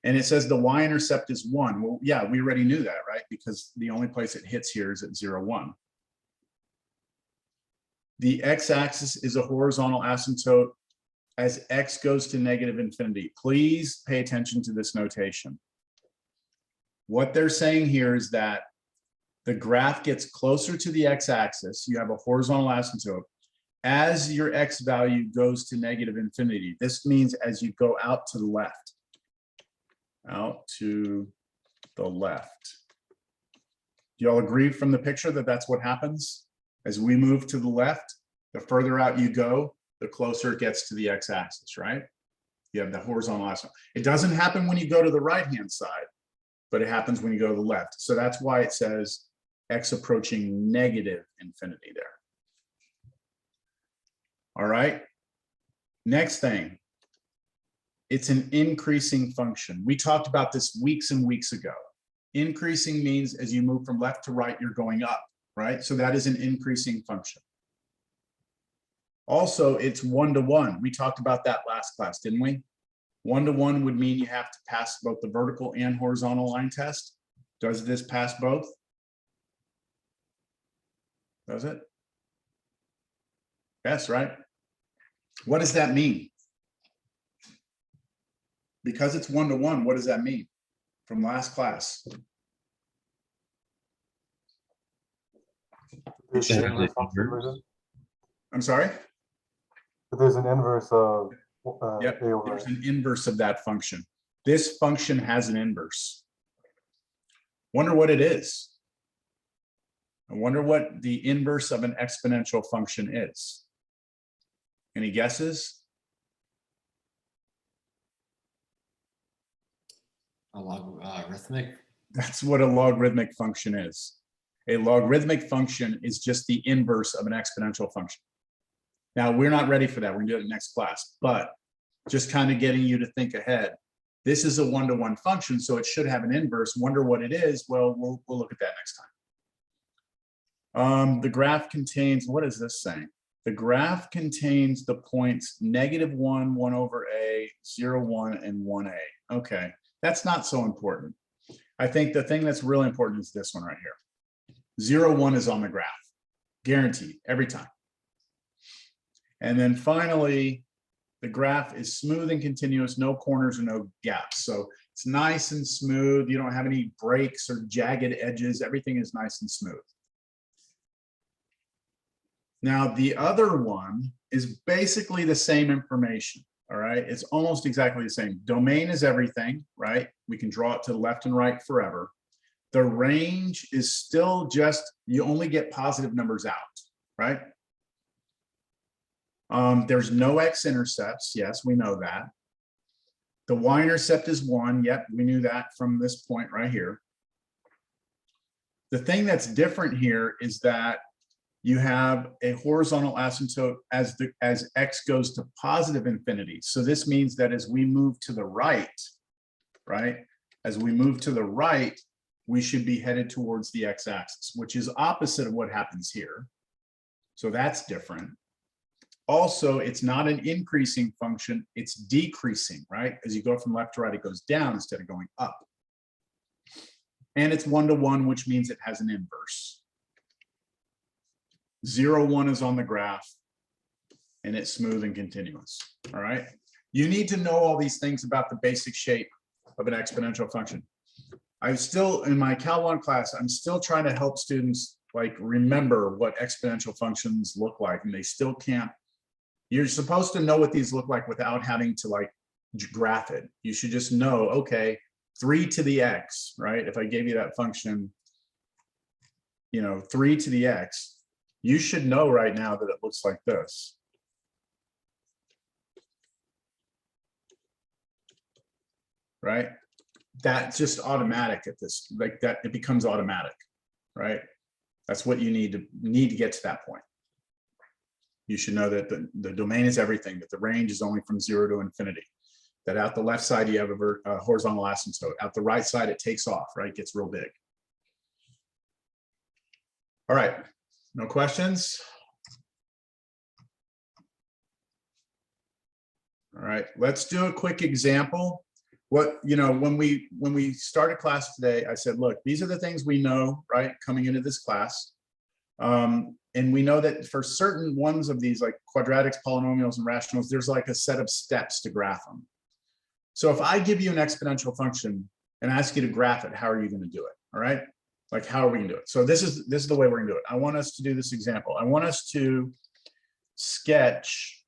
And it says the y-intercept is 1. Well, yeah, we already knew that, right? Because the only place it hits here is at 0, 1. The x-axis is a horizontal asymptote as x goes to negative infinity. Please pay attention to this notation. What they're saying here is that the graph gets closer to the x-axis. You have a horizontal asymptote as your x value goes to negative infinity. This means as you go out to the left. Out to the left. Do you all agree from the picture that that's what happens? As we move to the left, the further out you go, the closer it gets to the x-axis, right? You have the horizontal asymptote. It doesn't happen when you go to the right-hand side, but it happens when you go to the left. So that's why it says x approaching negative infinity there. All right. Next thing, it's an increasing function. We talked about this weeks and weeks ago. Increasing means as you move from left to right, you're going up, right? So that is an increasing function. Also, it's 1-to-1. We talked about that last class, didn't we? 1-to-1 would mean you have to pass both the vertical and horizontal line test. Does this pass both? Does it? Yes, right? What does that mean? Because it's 1-to-1, what does that mean from last class? There's should an have the inverse function inverse. version. I'm sorry? But there's an inverse of Yep, a over there's a. an inverse of that function. This function has an inverse. Wonder what it is. I wonder what the inverse of an exponential function is. Any guesses? A logarithmic. That's what a logarithmic function is. A logarithmic function is just the inverse of an exponential function. Now, we're not ready for that. We're going to do it in next class, but just kind of getting you to think ahead. This is a 1-to-1 function, so it should have an inverse. Wonder what it is? Well, we'll look at that next time. The graph contains, what is this saying? The graph contains the points -1, 1/a, 0, 1, and 1a. Okay, that's not so important. I think the thing that's really important is this one right here. 0, 1 is on the graph. guaranteed every time. And then finally, the graph is smooth and continuous, no corners or no gaps. So it's nice and smooth. You don't have any breaks or jagged edges. Everything is nice and smooth. Now, the other one is basically the same information, all right? It's almost exactly the same. Domain is everything, right? We can draw it to the left and right forever. The range is still just, you only get positive numbers out, right? There's no x-intercepts. Yes, we know that. The y-intercept is 1. Yep, we knew that from this point right here. The thing that's different here is that you have a horizontal asymptote as x goes to positive infinity. So this means that as we move to the right, as we move to the right, we should be headed towards the x-axis, which is opposite of what happens here. So that's different. Also, it's not an increasing function, it's decreasing, right? As you go from left to right, it goes down instead of going up. And it's 1-to-1, which means it has an inverse. 0, 1 is on the graph, and it's smooth and continuous, all right? You need to know all these things about the basic shape of an exponential function. I'm still, in my Cal 1 class, I'm still trying to help students like remember what exponential functions look like, and they still can't. You're supposed to know what these look like without having to like graph it. You should just know, okay, 3 to the x, right? If I gave you that function, 3 to the x, you should know right now that it looks like this. Right? That's just automatic at this, like that, it becomes automatic, right? That's what you need to get to that point. You should know that the domain is everything, that the range is only from 0 to infinity, that out the left side you have a horizontal asymptote, out the right side it takes off, right? Gets real big. All right, no questions? All right, let's do a quick example. When we started class today, I said, look, these are the things we know, right, coming into this class. And we know that for certain ones of these, like quadratics, polynomials, and rationals, there's like a set of steps to graph them. So if I give you an exponential function and ask you to graph it, how are you going to do it? All right, like how are we going to do it? So this is the way we're going to do it. I want us to do this example. I want us to sketch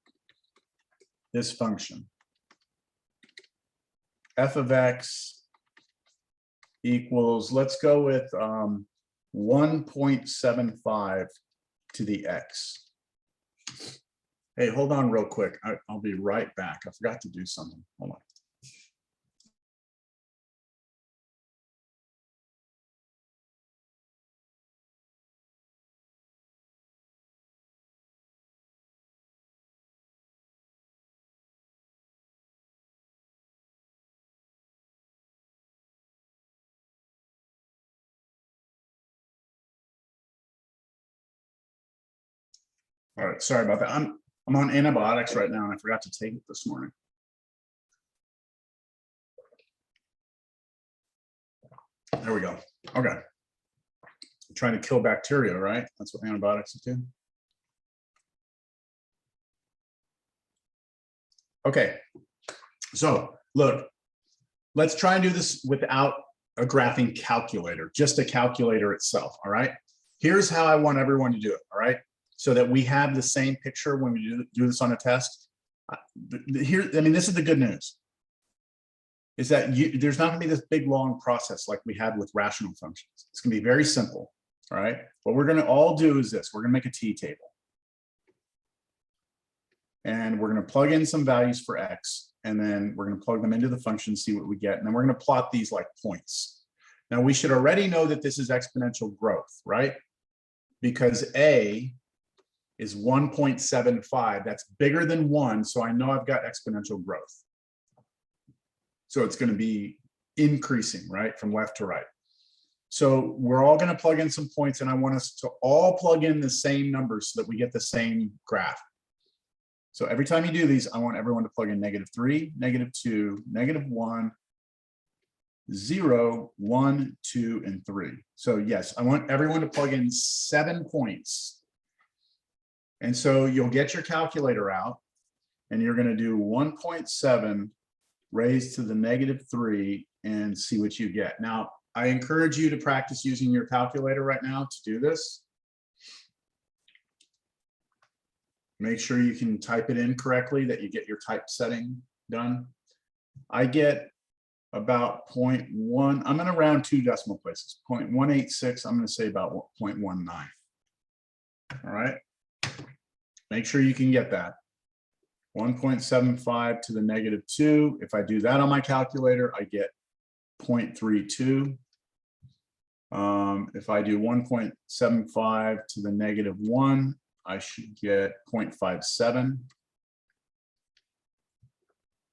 this function. F of x equals, let's go with 1.75 to the x. Hey, hold on real quick. I'll be right back. I forgot to do something. Hold on. All right, sorry about that. I'm on antibiotics right now and I forgot to take it this morning. There we go. Okay. I'm trying to kill bacteria, right? That's what antibiotics do. Okay. So look, let's try and do this without a graphing calculator, just a calculator itself. All right. Here's how I want everyone to do it. All right. So that we have the same picture when we do this on a test. Here, I mean, this is the good news, is that there's not going to be this big, long process like we had with rational functions. It's going to be very simple, all right? What we're going to all do is this. We're going to make a t-table. And we're going to plug in some values for x, and then we're going to plug them into the function, see what we get, and then we're going to plot these like points. Now, we should already know that this is exponential growth, right? Because a is 1.75. That's bigger than 1, so I know I've got exponential growth. So it's going to be increasing, right, from left to right. So we're all going to plug in some points, and I want us to all plug in the same numbers so that we get the same graph. So every time you do these, I want everyone to plug in -3, -2, -1, 0, 1, 2, and 3. So yes, I want everyone to plug in 7 points And so you'll get your calculator out and you're going to do 1.7 raised to the -3 and see what you get. Now, I encourage you to practice using your calculator right now to do this. Make sure you can type it in correctly, that you get your typesetting done. I get about 0.1, I'm going to round 2 decimal places, 0.186, I'm going to say about 0.19. All right. Make sure you can get that. 1.75 to the -2. If I do that on my calculator, I get 0.32. If I do 1.75 to the -1, I should get 0.57.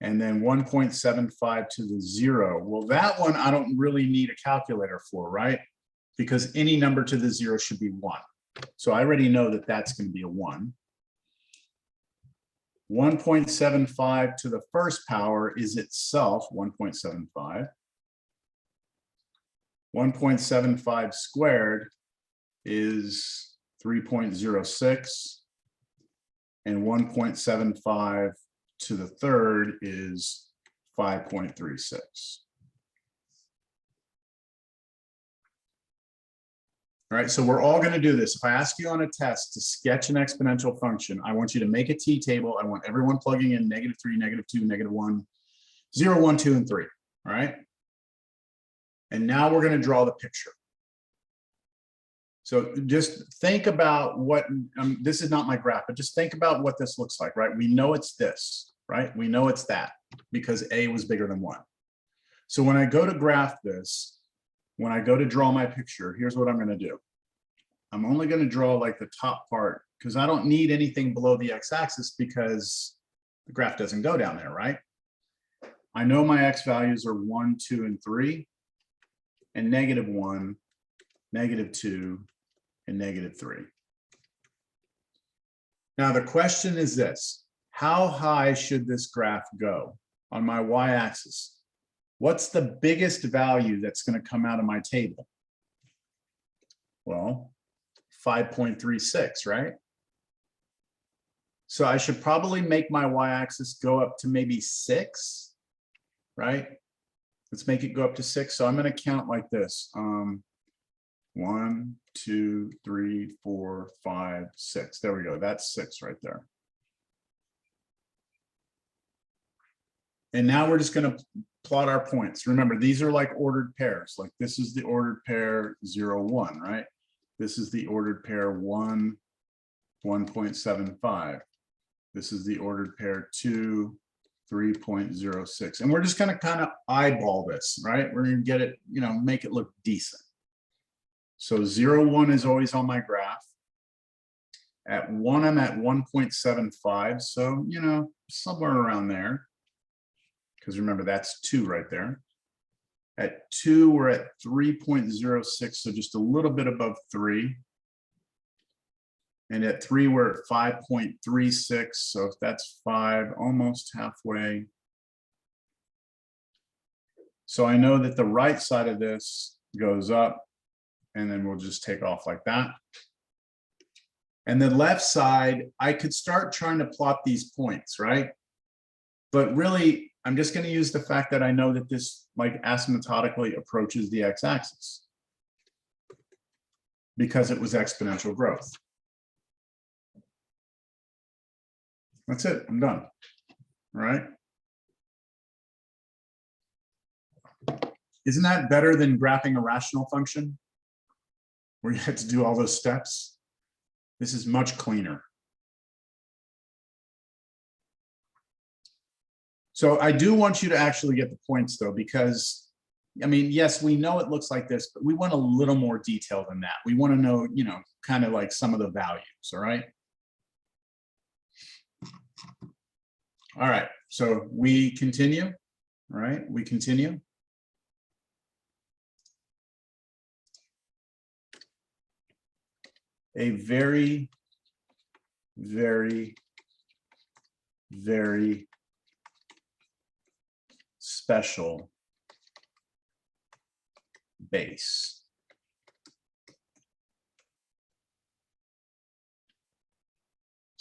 And then 1.75 to the 0. Well, that one I don't really need a calculator for, right? Because any number to the 0 should be 1. So I already know that that's going to be a 1. 1.75 to the first power is itself 1.75. 1.75 squared is 3.06. And 1.75 to the third is 5.36. All right, so we're all going to do this. If I ask you on a test to sketch an exponential function, I want you to make a t-table. I want everyone plugging in -3, -2, -1, 0, 1, 2, and 3. All right. And now we're going to draw the picture. So just think about what, this is not my graph, but just think about what this looks like, right? We know it's this, right? We know it's that because A was bigger than 1. So when I go to graph this, when I go to draw my picture, here's what I'm going to do. I'm only going to draw like the top part because I don't need anything below the x-axis because the graph doesn't go down there, right? I know my x values are 1, 2, and 3, and -1, -2, and -3. Now the question is this: how high should this graph go on my y-axis? What's the biggest value that's going to come out of my table? Well, 5.36, right? So I should probably make my y-axis go up to maybe 6, right? Let's make it go up to 6. So I'm going to count like this. 1, 2, 3, 4, 5, 6. There we go. That's 6 right there. And now we're just going to plot our points. Remember, these are like ordered pairs. Like this is the ordered pair 0, 1, right? This is the ordered pair 1, 1.75. This is the ordered pair 2, 3.06. And we're just going to kind of eyeball this, right? We're going to get it, you know, make it look decent. So 0, 1 is always on my graph. At 1, I'm at 1.75. So, you know, somewhere around there. Because remember, that's 2 right there. At 2, we're at 3.06, so just a little bit above 3. And at 3, we're at 5.36, so if that's 5, almost halfway. So I know that the right side of this goes up, and then we'll just take off like that. And the left side, I could start trying to plot these points, right? But really, I'm just going to use the fact that I know that this like asymptotically approaches the x-axis because it was exponential growth. That's it. I'm done. All right. Isn't that better than graphing a rational function where you had to do all those steps? This is much cleaner. So I do want you to actually get the points though, because I mean, yes, we know it looks like this, but we want a little more detail than that. We want to know, you know, kind of like some of the values. All right. All right. So we continue. All right. We continue. A very, very, very special base.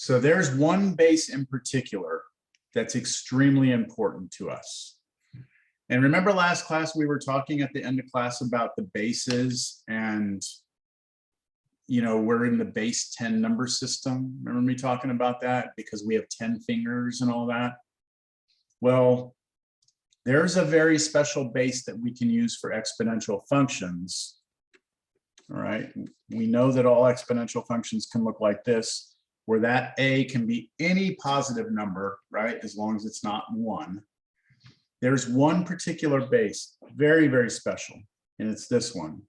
So there's one base in particular that's extremely important to us. And remember last class, we were talking at the end of class about the bases and, you know, we're in the base 10 number system. Remember me talking about that because we have 10 fingers and all that? Well, there's a very special base that we can use for exponential functions. All right, we know that all exponential functions can look like this, where that a can be any positive number, right, as long as it's not 1. There's one particular base, very, very special, and it's this one.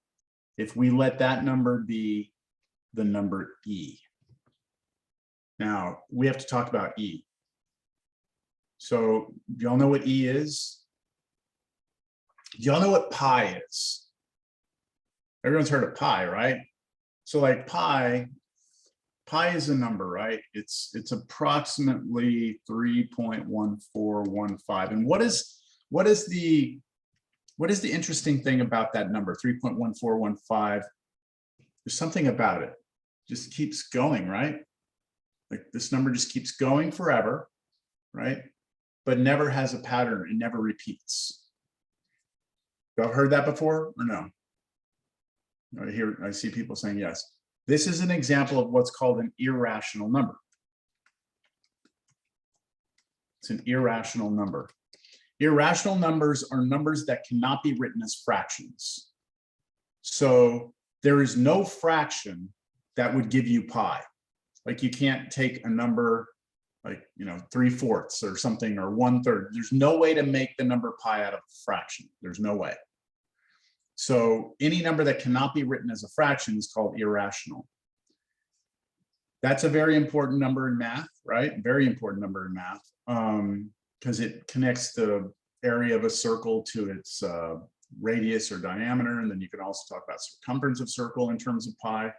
If we let that number be the number e. Now, we have to talk about e. So, do y'all know what e is? Do y'all know what pi is? Everyone's heard of pi, right? So like pi is a number, right? It's approximately 3.1415. And what is the interesting thing about that number, 3.1415? There's something about it. Just keeps going, right? Like this number just keeps going forever, right? But never has a pattern. It never repeats. Y'all heard that before or no? I see people saying yes. This is an example of what's called an irrational number. It's an irrational number. Irrational numbers are numbers that cannot be written as fractions. So there is no fraction that would give you pi. Like you can't take a number like, 3/4 or something, or 1/3. There's no way to make the number pi out of a fraction. There's no way. So any number that cannot be written as a fraction is called irrational. That's a very important number in math, right? Very important number in math, because it connects the area of a circle to its radius or diameter. And then you can also talk about circumference of circle in terms of pi.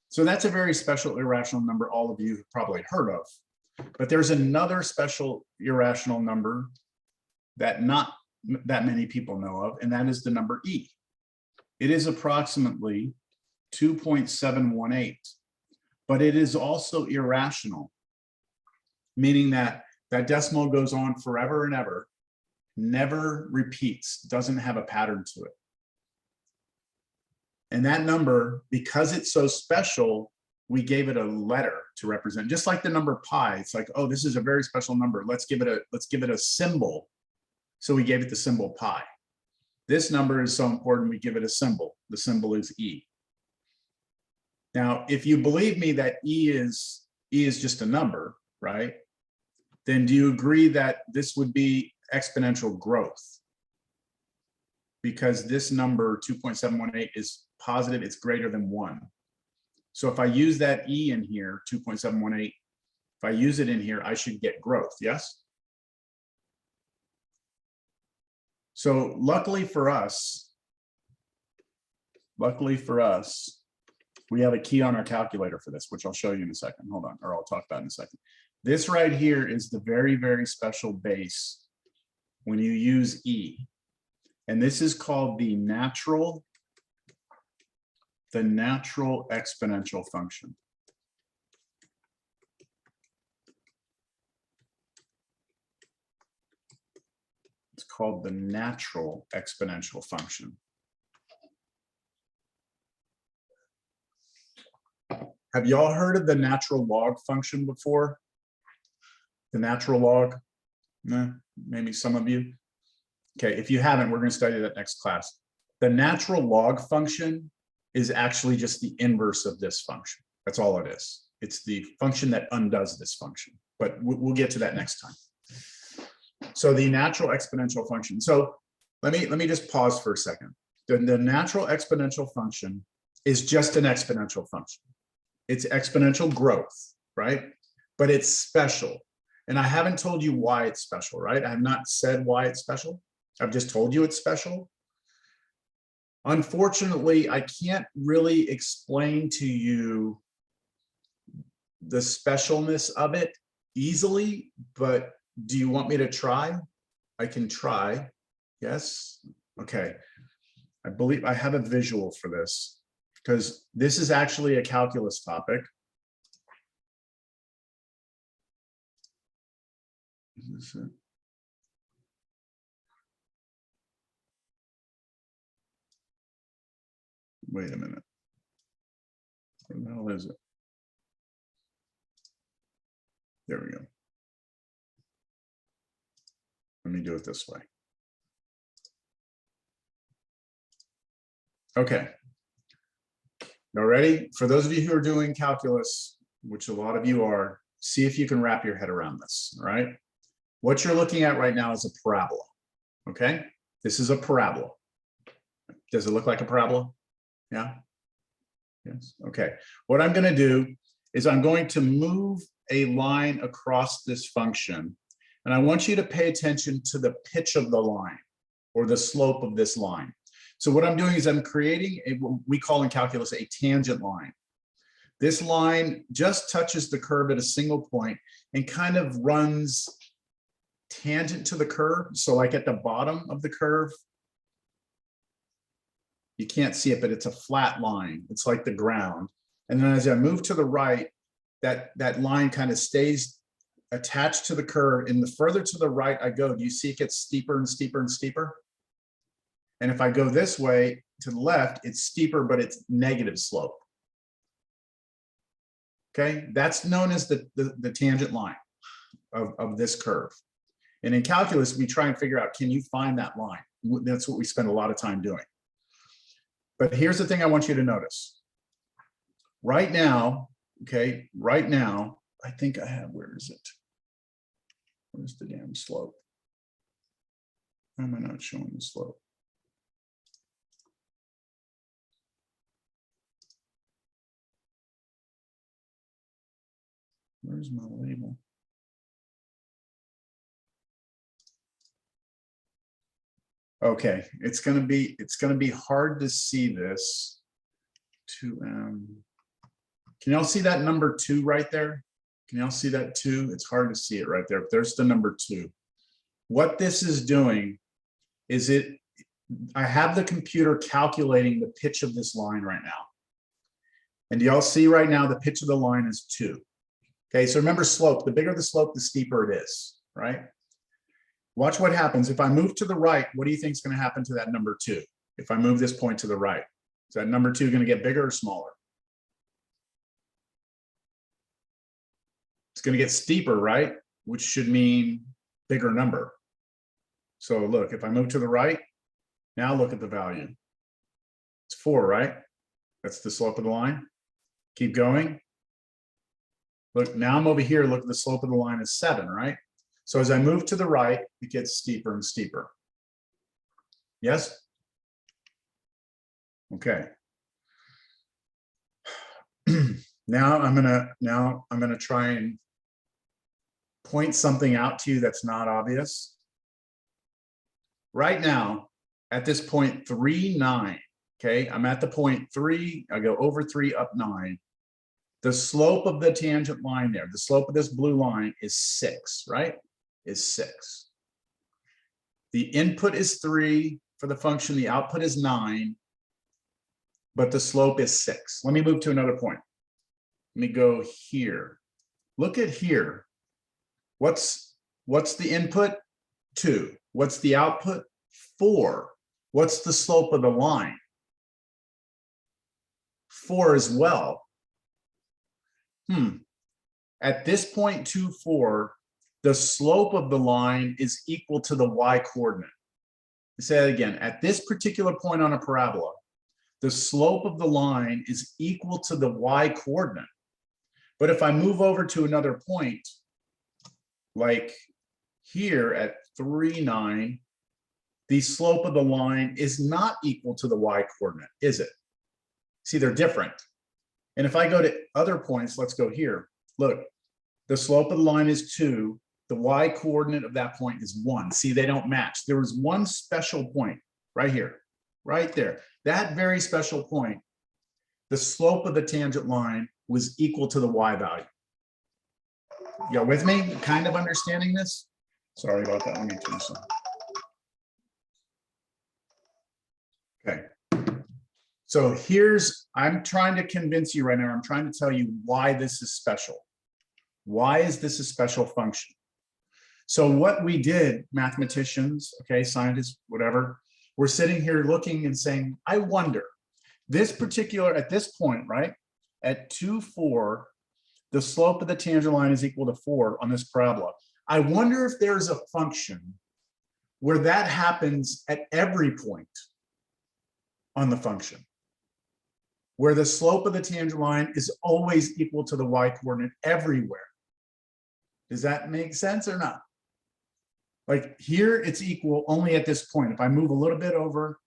So that's a very special irrational number all of you have probably heard of. But there's another special irrational number that not that many people know of, and that is the number e. It is approximately 2.718, but it is also irrational, meaning that that decimal goes on forever and ever, never repeats, doesn't have a pattern to it. And that number, because it's so special, we gave it a letter to represent, just like the number pi. It's like, oh, this is a very special number. Let's give it a symbol. So we gave it the symbol pi. This number is so important, we give it a symbol. The symbol is e. Now, if you believe me that e is just a number, right? Then do you agree that this would be exponential growth? Because this number 2.718 is positive, it's greater than 1. So if I use that e in here, 2.718, if I use it in here, I should get growth, yes? So luckily for us, we have a key on our calculator for this, which I'll show you in a second. Hold on, or I'll talk about in a second. This right here is the very, very special base when you use e. And this is called the natural exponential function. It's called the natural exponential function. Have y'all heard of the natural log function before? The natural log? No, maybe some of you. Okay, if you haven't, we're going to study that next class. The natural log function is actually just the inverse of this function. That's all it is. It's the function that undoes this function, but we'll get to that next time. So the natural exponential function. So let me just pause for a second. The natural exponential function is just an exponential function. It's exponential growth, right? But it's special. And I haven't told you why it's special, right? I have not said why it's special. I've just told you it's special. Unfortunately, I can't really explain to you the specialness of it easily, but do you want me to try? I can try. Yes? Okay. I believe I have a visual for this because this is actually a calculus topic. Is this it? Wait a minute. Where the hell is it? There we go. Let me do it this way. Okay. Now ready? For those of you who are doing calculus, which a lot of you are, see if you can wrap your head around this, all right? What you're looking at right now is a parabola, okay? This is a parabola. Does it look like a parabola? Yeah? Yes, okay. What I'm gonna do is I'm going to move a line across this function, and I want you to pay attention to the pitch of the line or the slope of this line. So what I'm doing is I'm creating what we call in calculus a tangent line. This line just touches the curve at a single point and kind of runs tangent to the curve. So like at the bottom of the curve, you can't see it, but it's a flat line. It's like the ground. And then as I move to the right, that line kind of stays attached to the curve. And the further to the right I go, do you see it gets steeper and steeper and steeper? And if I go this way to the left, it's steeper, but it's negative slope. Okay, that's known as the tangent line of this curve. And in calculus, we try and figure out, can you find that line? That's what we spend a lot of time doing. But here's the thing I want you to notice. Right now, okay, right now, I think I have, where is it? Where's the damn slope? Why am I not showing the slope? Where's my label? Okay, it's gonna be hard to see this. Can y'all see that number 2 right there? Can y'all see that 2? It's hard to see it right there. But there's the number 2. What this is doing is I have the computer calculating the pitch of this line right now. And do y'all see right now the pitch of the line is 2. Okay, so remember slope, the bigger the slope, the steeper it is, right? Watch what happens. If I move to the right, what do you think is going to happen to that number 2? If I move this point to the right, is that number 2 going to get bigger or smaller? It's going to get steeper, right? Which should mean bigger number. So look, if I move to the right, now look at the value. It's 4, right? That's the slope of the line. Keep going. Look, now I'm over here. Look, the slope of the line is 7, right? So as I move to the right, it gets steeper and steeper. Yes? Okay. Now I'm gonna try and point something out to you that's not obvious. Right now, at this point 3, 9. Okay, I'm at the point 3. I go over 3, up 9. The slope of the tangent line there, the slope of this blue line is 6, right? Is 6. The input is 3 for the function, the output is 9, but the slope is 6. Let me move to another point. Let me go here. Look at here. What's the input? 2. What's the output? 4. What's the slope of the line? 4 as well. At this point, 2, 4, the slope of the line is equal to the y coordinate. I say that again. At this particular point on a parabola, the slope of the line is equal to the y coordinate. But if I move over to another point, like here at 3, 9, the slope of the line is not equal to the y coordinate, is it? See, they're different. And if I go to other points, let's go here. Look, the slope of the line is 2. The y coordinate of that point is 1. See, they don't match. There was one special point right here, right there. That very special point, the slope of the tangent line was equal to the y value. Y'all with me? Kind of understanding this? Sorry about that. Let me turn this on. Okay. So I'm trying to convince you right now, I'm trying to tell you why this is special. Why is this a special function? So what we did, mathematicians, okay, scientists, whatever, we're sitting here looking and saying, I wonder, this particular, at this point, right, at 2, 4, the slope of the tangent line is equal to 4 on this parabola. I wonder if there's a function where that happens at every point on the function, where the slope of the tangent line is always equal to the y coordinate everywhere. Does that make sense or not? Like here, it's equal only at this point. If I move a little bit over,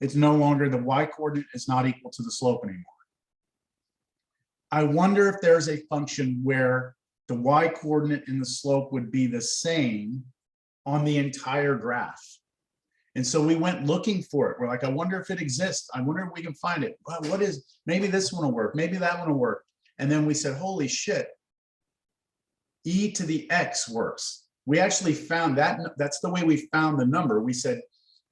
it's no longer, the y coordinate is not equal to the slope anymore. I wonder if there's a function where the y coordinate and the slope would be the same on the entire graph. And so we went looking for it. We're like, I wonder if it exists. I wonder if we can find it. Well, what is, maybe this one will work. Maybe that one will work. And then we said, holy shit, e to the x works. We actually found that, that's the way we found the number. We said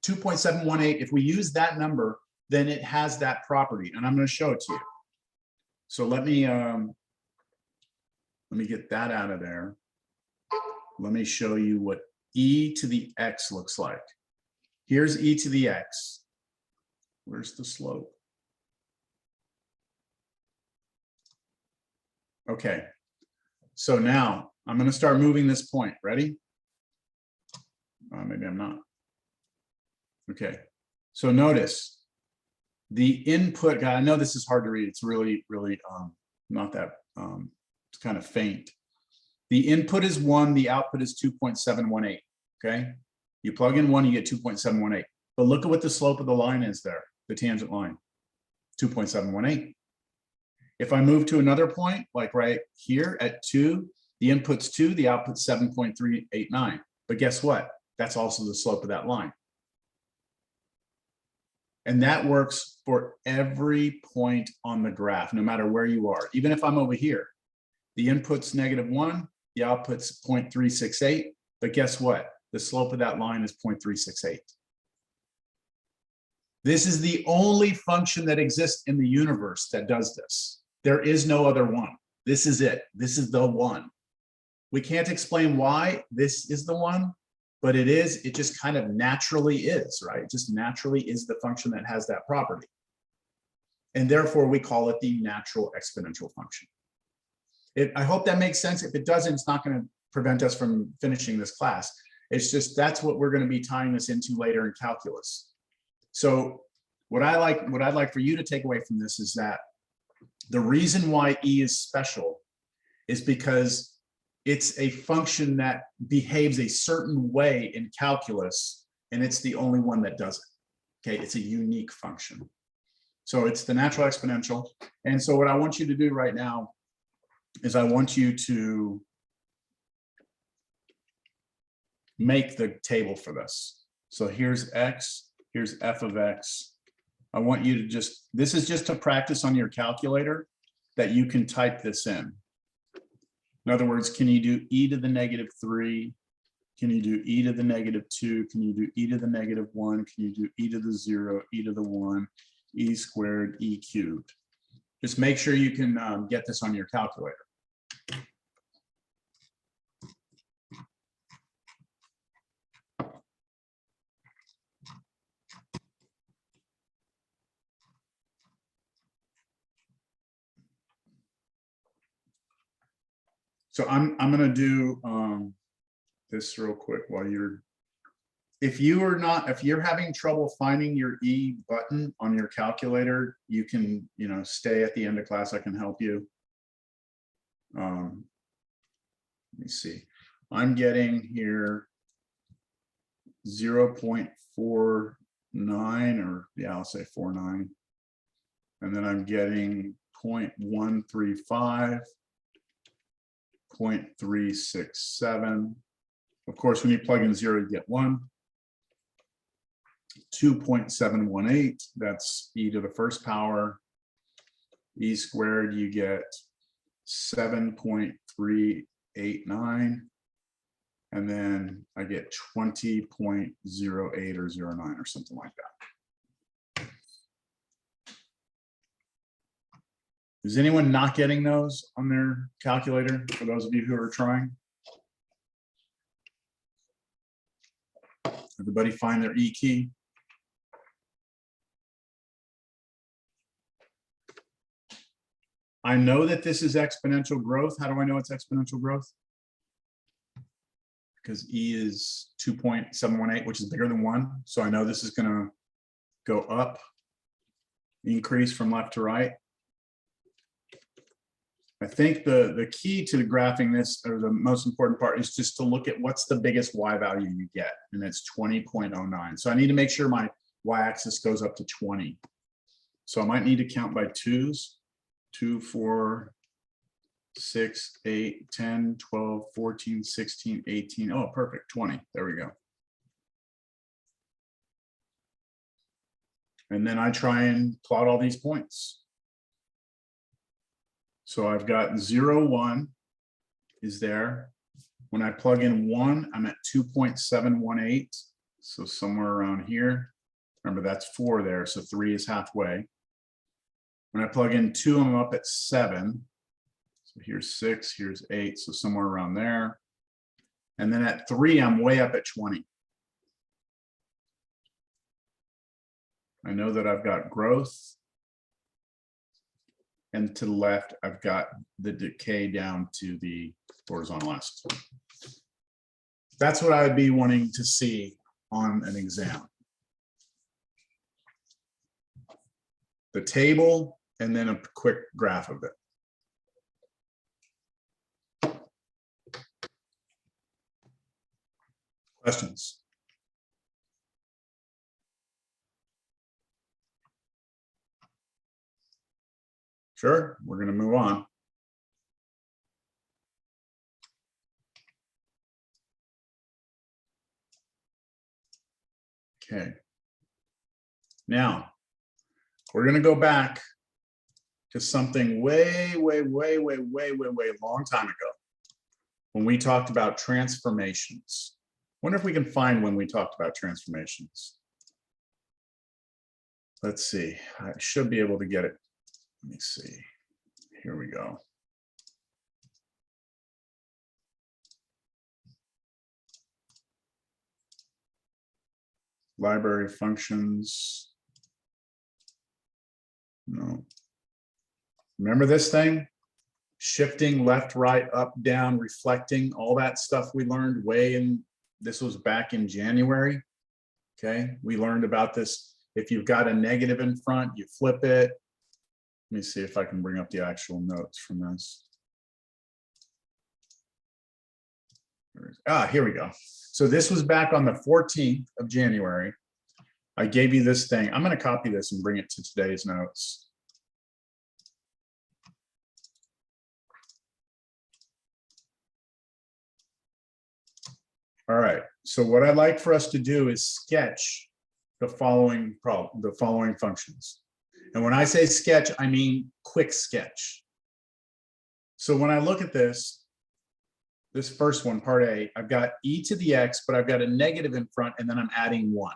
2.718, if we use that number, then it has that property. And I'm going to show it to you. So let me get that out of there. Let me show you what e to the x looks like. Here's e to the x. Where's the slope? Okay. So now I'm going to start moving this point. Ready? Maybe I'm not. Okay. So notice the input. God, I know this is hard to read. It's really, really not that. It's kind of faint. The input is 1. The output is 2.718. Okay. You plug in 1, you get 2.718. But look at what the slope of the line is there, the tangent line, 2.718. If I move to another point, like right here at 2, the input's 2, the output's 7.389. But guess what? That's also the slope of that line. And that works for every point on the graph, no matter where you are. Even if I'm over here, the input's -1, the output's 0.368. But guess what? The slope of that line is 0.368. This is the only function that exists in the universe that does this. There is no other one. This is it. This is the one. We can't explain why this is the one, but it is. It just kind of naturally is, right? It just naturally is the function that has that property. And therefore, we call it the natural exponential function. I hope that makes sense. If it doesn't, it's not going to prevent us from finishing this class. It's just that's what we're going to be tying this into later in calculus. So what I'd like for you to take away from this is that the reason why e is special is because it's a function that behaves a certain way in calculus, and it's the only one that does it. Okay, it's a unique function. So it's the natural exponential. And so what I want you to do right now is I want you to make the table for this. So here's x, here's f of x. I want you to just, this is just to practice on your calculator that you can type this in. In other words, can you do e to the -3? Can you do e to the -2? Can you do e to the -1? Can you do e to the 0, e to the 1, e squared, e cubed? Just make sure you can get this on your calculator. So I'm going to do this real quick while you're, if you're having trouble finding your E button on your calculator, you can, stay at the end of class. I can help you. Let me see. I'm getting here 0.49, or yeah, I'll say 49. And then I'm getting 0.135. 0.367. Of course, when you plug in 0, you get 1. 2.718, that's e to the first power. E squared, you get 7.389. And then I get 20.08 or 09 or something like that. Is anyone not getting those on their calculator, for those of you who are trying? Everybody find their E key? I know that this is exponential growth. How do I know it's exponential growth? Because E is 2.718, which is bigger than 1. So I know this is going to go up, increase from left to right. I think the key to graphing this, or the most important part, is just to look at what's the biggest Y value you get, and it's 20.09. So I need to make sure my Y-axis goes up to 20. So I might need to count by twos. 2, 4, 6, 8, 10, 12, 14, 16, 18. Oh, perfect. 20. There we go. And then I try and plot all these points. So I've got 0, 1 is there. When I plug in 1, I'm at 2.718. So somewhere around here. Remember, that's 4 there. So 3 is halfway. When I plug in 2, I'm up at 7. So here's 6, here's 8, so somewhere around there. And then at 3, I'm way up at 20. I know that I've got growth. And to the left, I've got the decay down to the horizontal axis. That's what I'd be wanting to see on an exam. The table, and then a quick graph of it. Questions? Sure, we're going to move on. Okay. Now, we're going to go back to something way long time ago when we talked about transformations. Wonder if we can find when we talked about transformations. Let's see. I should be able to get it. Let me see. Here we go. Library functions. No. Remember this thing? Shifting left, right, up, down, reflecting, all that stuff we learned way in, this was back in January. Okay, we learned about this. If you've got a negative in front, you flip it. Let me see if I can bring up the actual notes from this. Here we go. So this was back on the 14th of January. I gave you this thing. I'm going to copy this and bring it to today's notes. All right, so what I'd like for us to do is sketch the following problem, the following functions. And when I say sketch, I mean quick sketch. So when I look at this first one, part A, I've got e to the x, but I've got a negative in front, and then I'm adding 1.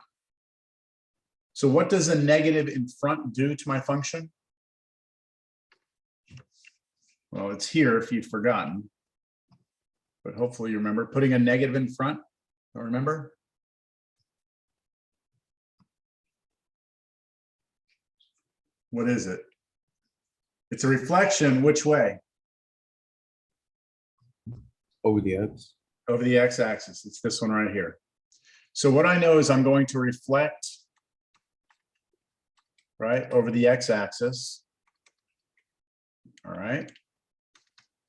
So what does a negative in front do to my function? Well, it's here if you've forgotten. But hopefully you remember putting a negative in front. Don't remember? What is it? It's a reflection which way? Over the x. Over the x-axis. It's this one right here. So what I know is I'm going to reflect, right, over the x-axis. All right.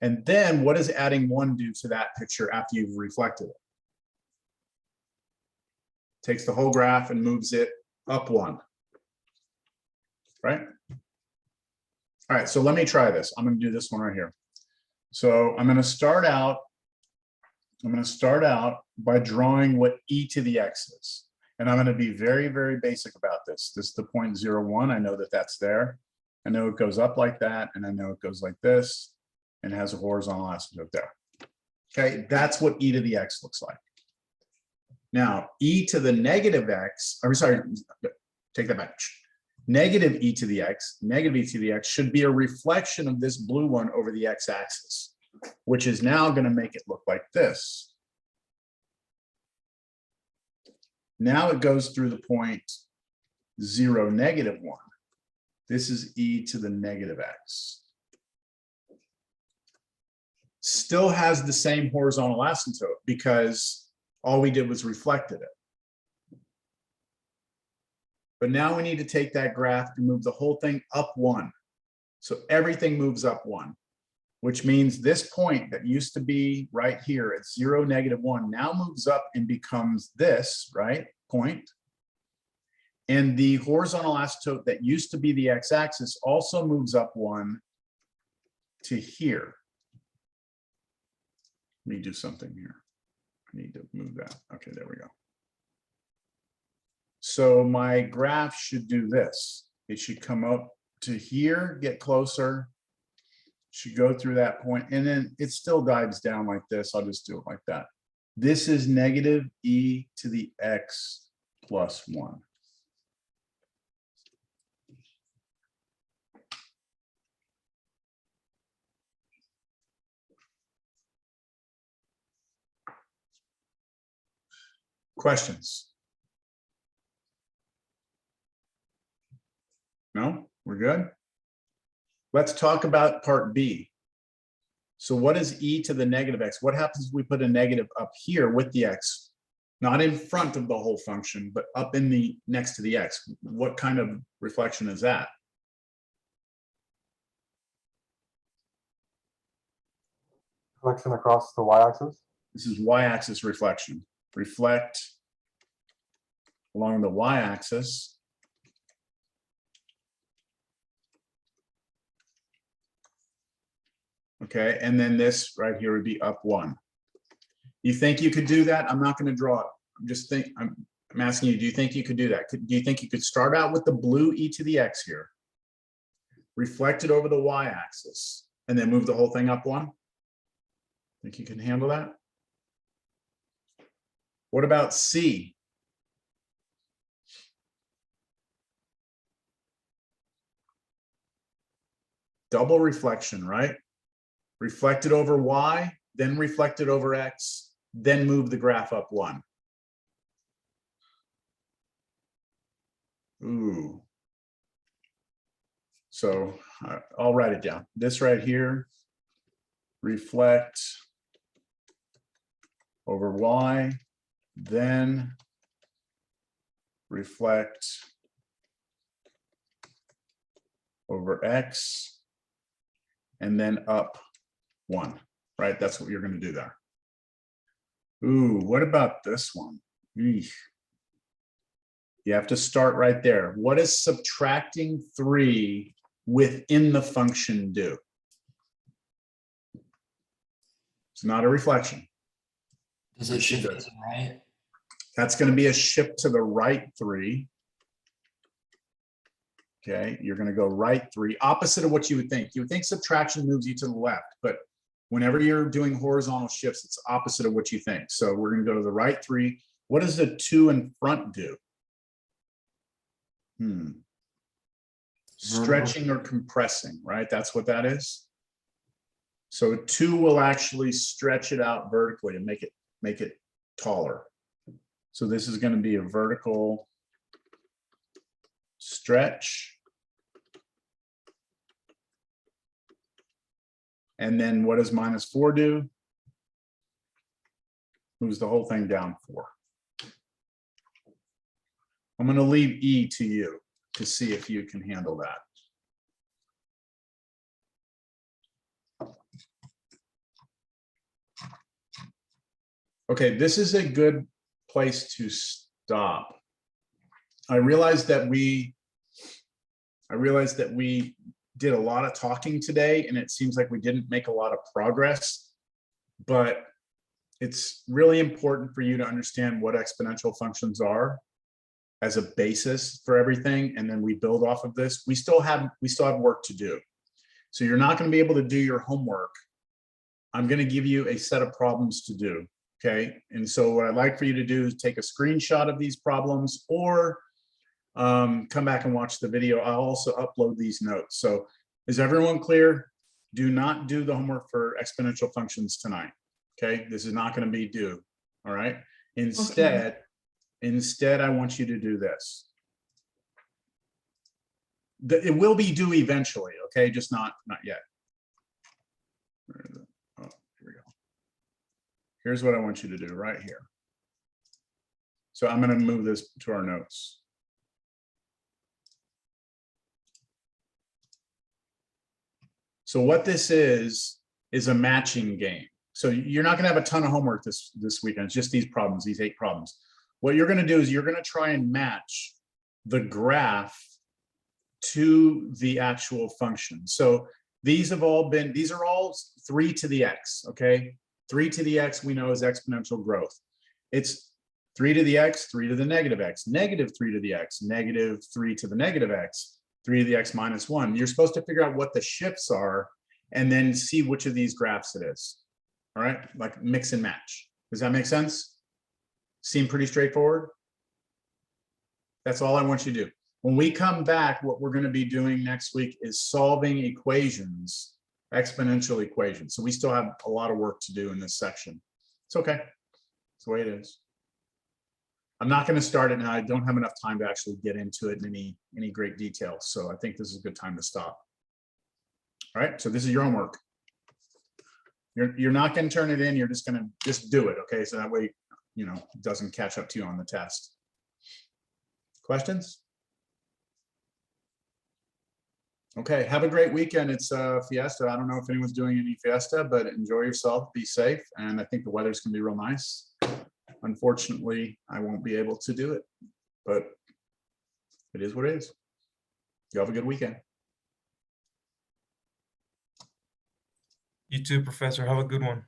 And then what does adding 1 do to that picture after you've reflected it? Takes the whole graph and moves it up 1. Right? All right, so let me try this. I'm going to do this one right here. So I'm going to start out by drawing what e to the x is. And I'm going to be very basic about this. This is the 0.01. I know that that's there. I know it goes up like that, and I know it goes like this. And has a horizontal asymptote there. Okay, that's what e to the x looks like. Now, e to the negative x, I'm sorry, take that back. Negative e to the x should be a reflection of this blue one over the x-axis, which is now going to make it look like this. Now it goes through the point 0, -1. This is e to the negative x. Still has the same horizontal asymptote because all we did was reflected it. But now we need to take that graph and move the whole thing up 1. So everything moves up 1, which means this point that used to be right here at 0, -1 now moves up and becomes this, right, point. And the horizontal asymptote that used to be the x-axis also moves up 1 to here. Let me do something here. I need to move that. Okay, there we go. So my graph should do this. It should come up to here, get closer, should go through that point, and then it still dives down like this. I'll just do it like that. This is negative e to the x plus 1. Questions? No, we're good. Let's talk about part B. So what is e to the negative x? What happens if we put a negative up here with the x, not in front of the whole function, but up in the next to the x? What kind of reflection is that? Reflection across the y-axis. This is y-axis reflection. Reflect along the y-axis. Okay, and then this right here would be up 1. You think you could do that? I'm not going to draw it. I'm asking you, do you think you could do that? Do you think you could start out with the blue e to the x here, reflect it over the y-axis, and then move the whole thing up 1? Think you can handle that? What about C? Double reflection, right? Reflect it over y, then reflect it over x, then move the graph up 1. Ooh. So I'll write it down. This right here, reflect over y, then reflect over x, and then up 1, right? That's what you're going to do there. Ooh, what about this one? Eesh. You have to start right there. What does subtracting 3 within the function do? It's not a reflection. Does it shift to the right? That's going to be a shift to the right 3. Okay, you're going to go right 3, opposite of what you would think. You would think subtraction moves you to the left, but whenever you're doing horizontal shifts, it's opposite of what you think. So we're going to go to the right 3. What does the 2 in front do? Stretching or compressing, right? That's what that is. So 2 will actually stretch it out vertically and make it taller. So this is going to be a vertical stretch. And then what does -4 do? Moves the whole thing down 4. I'm going to leave E to you to see if you can handle that. Okay, this is a good place to stop. I realized that we did a lot of talking today, and it seems like we didn't make a lot of progress, but it's really important for you to understand what exponential functions are as a basis for everything, and then we build off of this. We still have work to do. So you're not going to be able to do your homework. I'm going to give you a set of problems to do, okay? And so what I'd like for you to do is take a screenshot of these problems, or come back and watch the video. I'll also upload these notes. So is everyone clear? Do not do the homework for exponential functions tonight, okay? This is not going to be due, all right? Instead, Instead, I want you to do this. It will be due eventually, okay? Just not yet. Where is it? Oh, here we go. Here's what I want you to do right here. So I'm going to move this to our notes. So what this is a matching game. So you're not going to have a ton of homework this weekend. It's just these problems, these 8 problems. What you're going to do is you're going to try and match the graph to the actual function. So these are all 3 to the x, okay? 3 to the x we know is exponential growth. It's 3 to the x, 3 to the negative x, negative 3 to the x, negative 3 to the negative x, 3 to the x minus 1. You're supposed to figure out what the shifts are and then see which of these graphs it is. All right, like mix and match. Does that make sense? Seem pretty straightforward? That's all I want you to do. When we come back, what we're going to be doing next week is solving equations, exponential equations. So we still have a lot of work to do in this section. It's okay. It's the way it is. I'm not going to start it now. I don't have enough time to actually get into it in any great detail. So I think this is a good time to stop. All right, so this is your homework. You're not going to turn it in. You're just going to do it. Okay, so that way, you know, it doesn't catch up to you on the test. Questions? Okay, have a great weekend. It's Fiesta. I don't know if anyone's doing any Fiesta, but enjoy yourself, be safe, and I think the weather's gonna be real nice. Unfortunately, I won't be able to do it, but it is what it is. You have a good weekend. You too, Professor. Have a good one.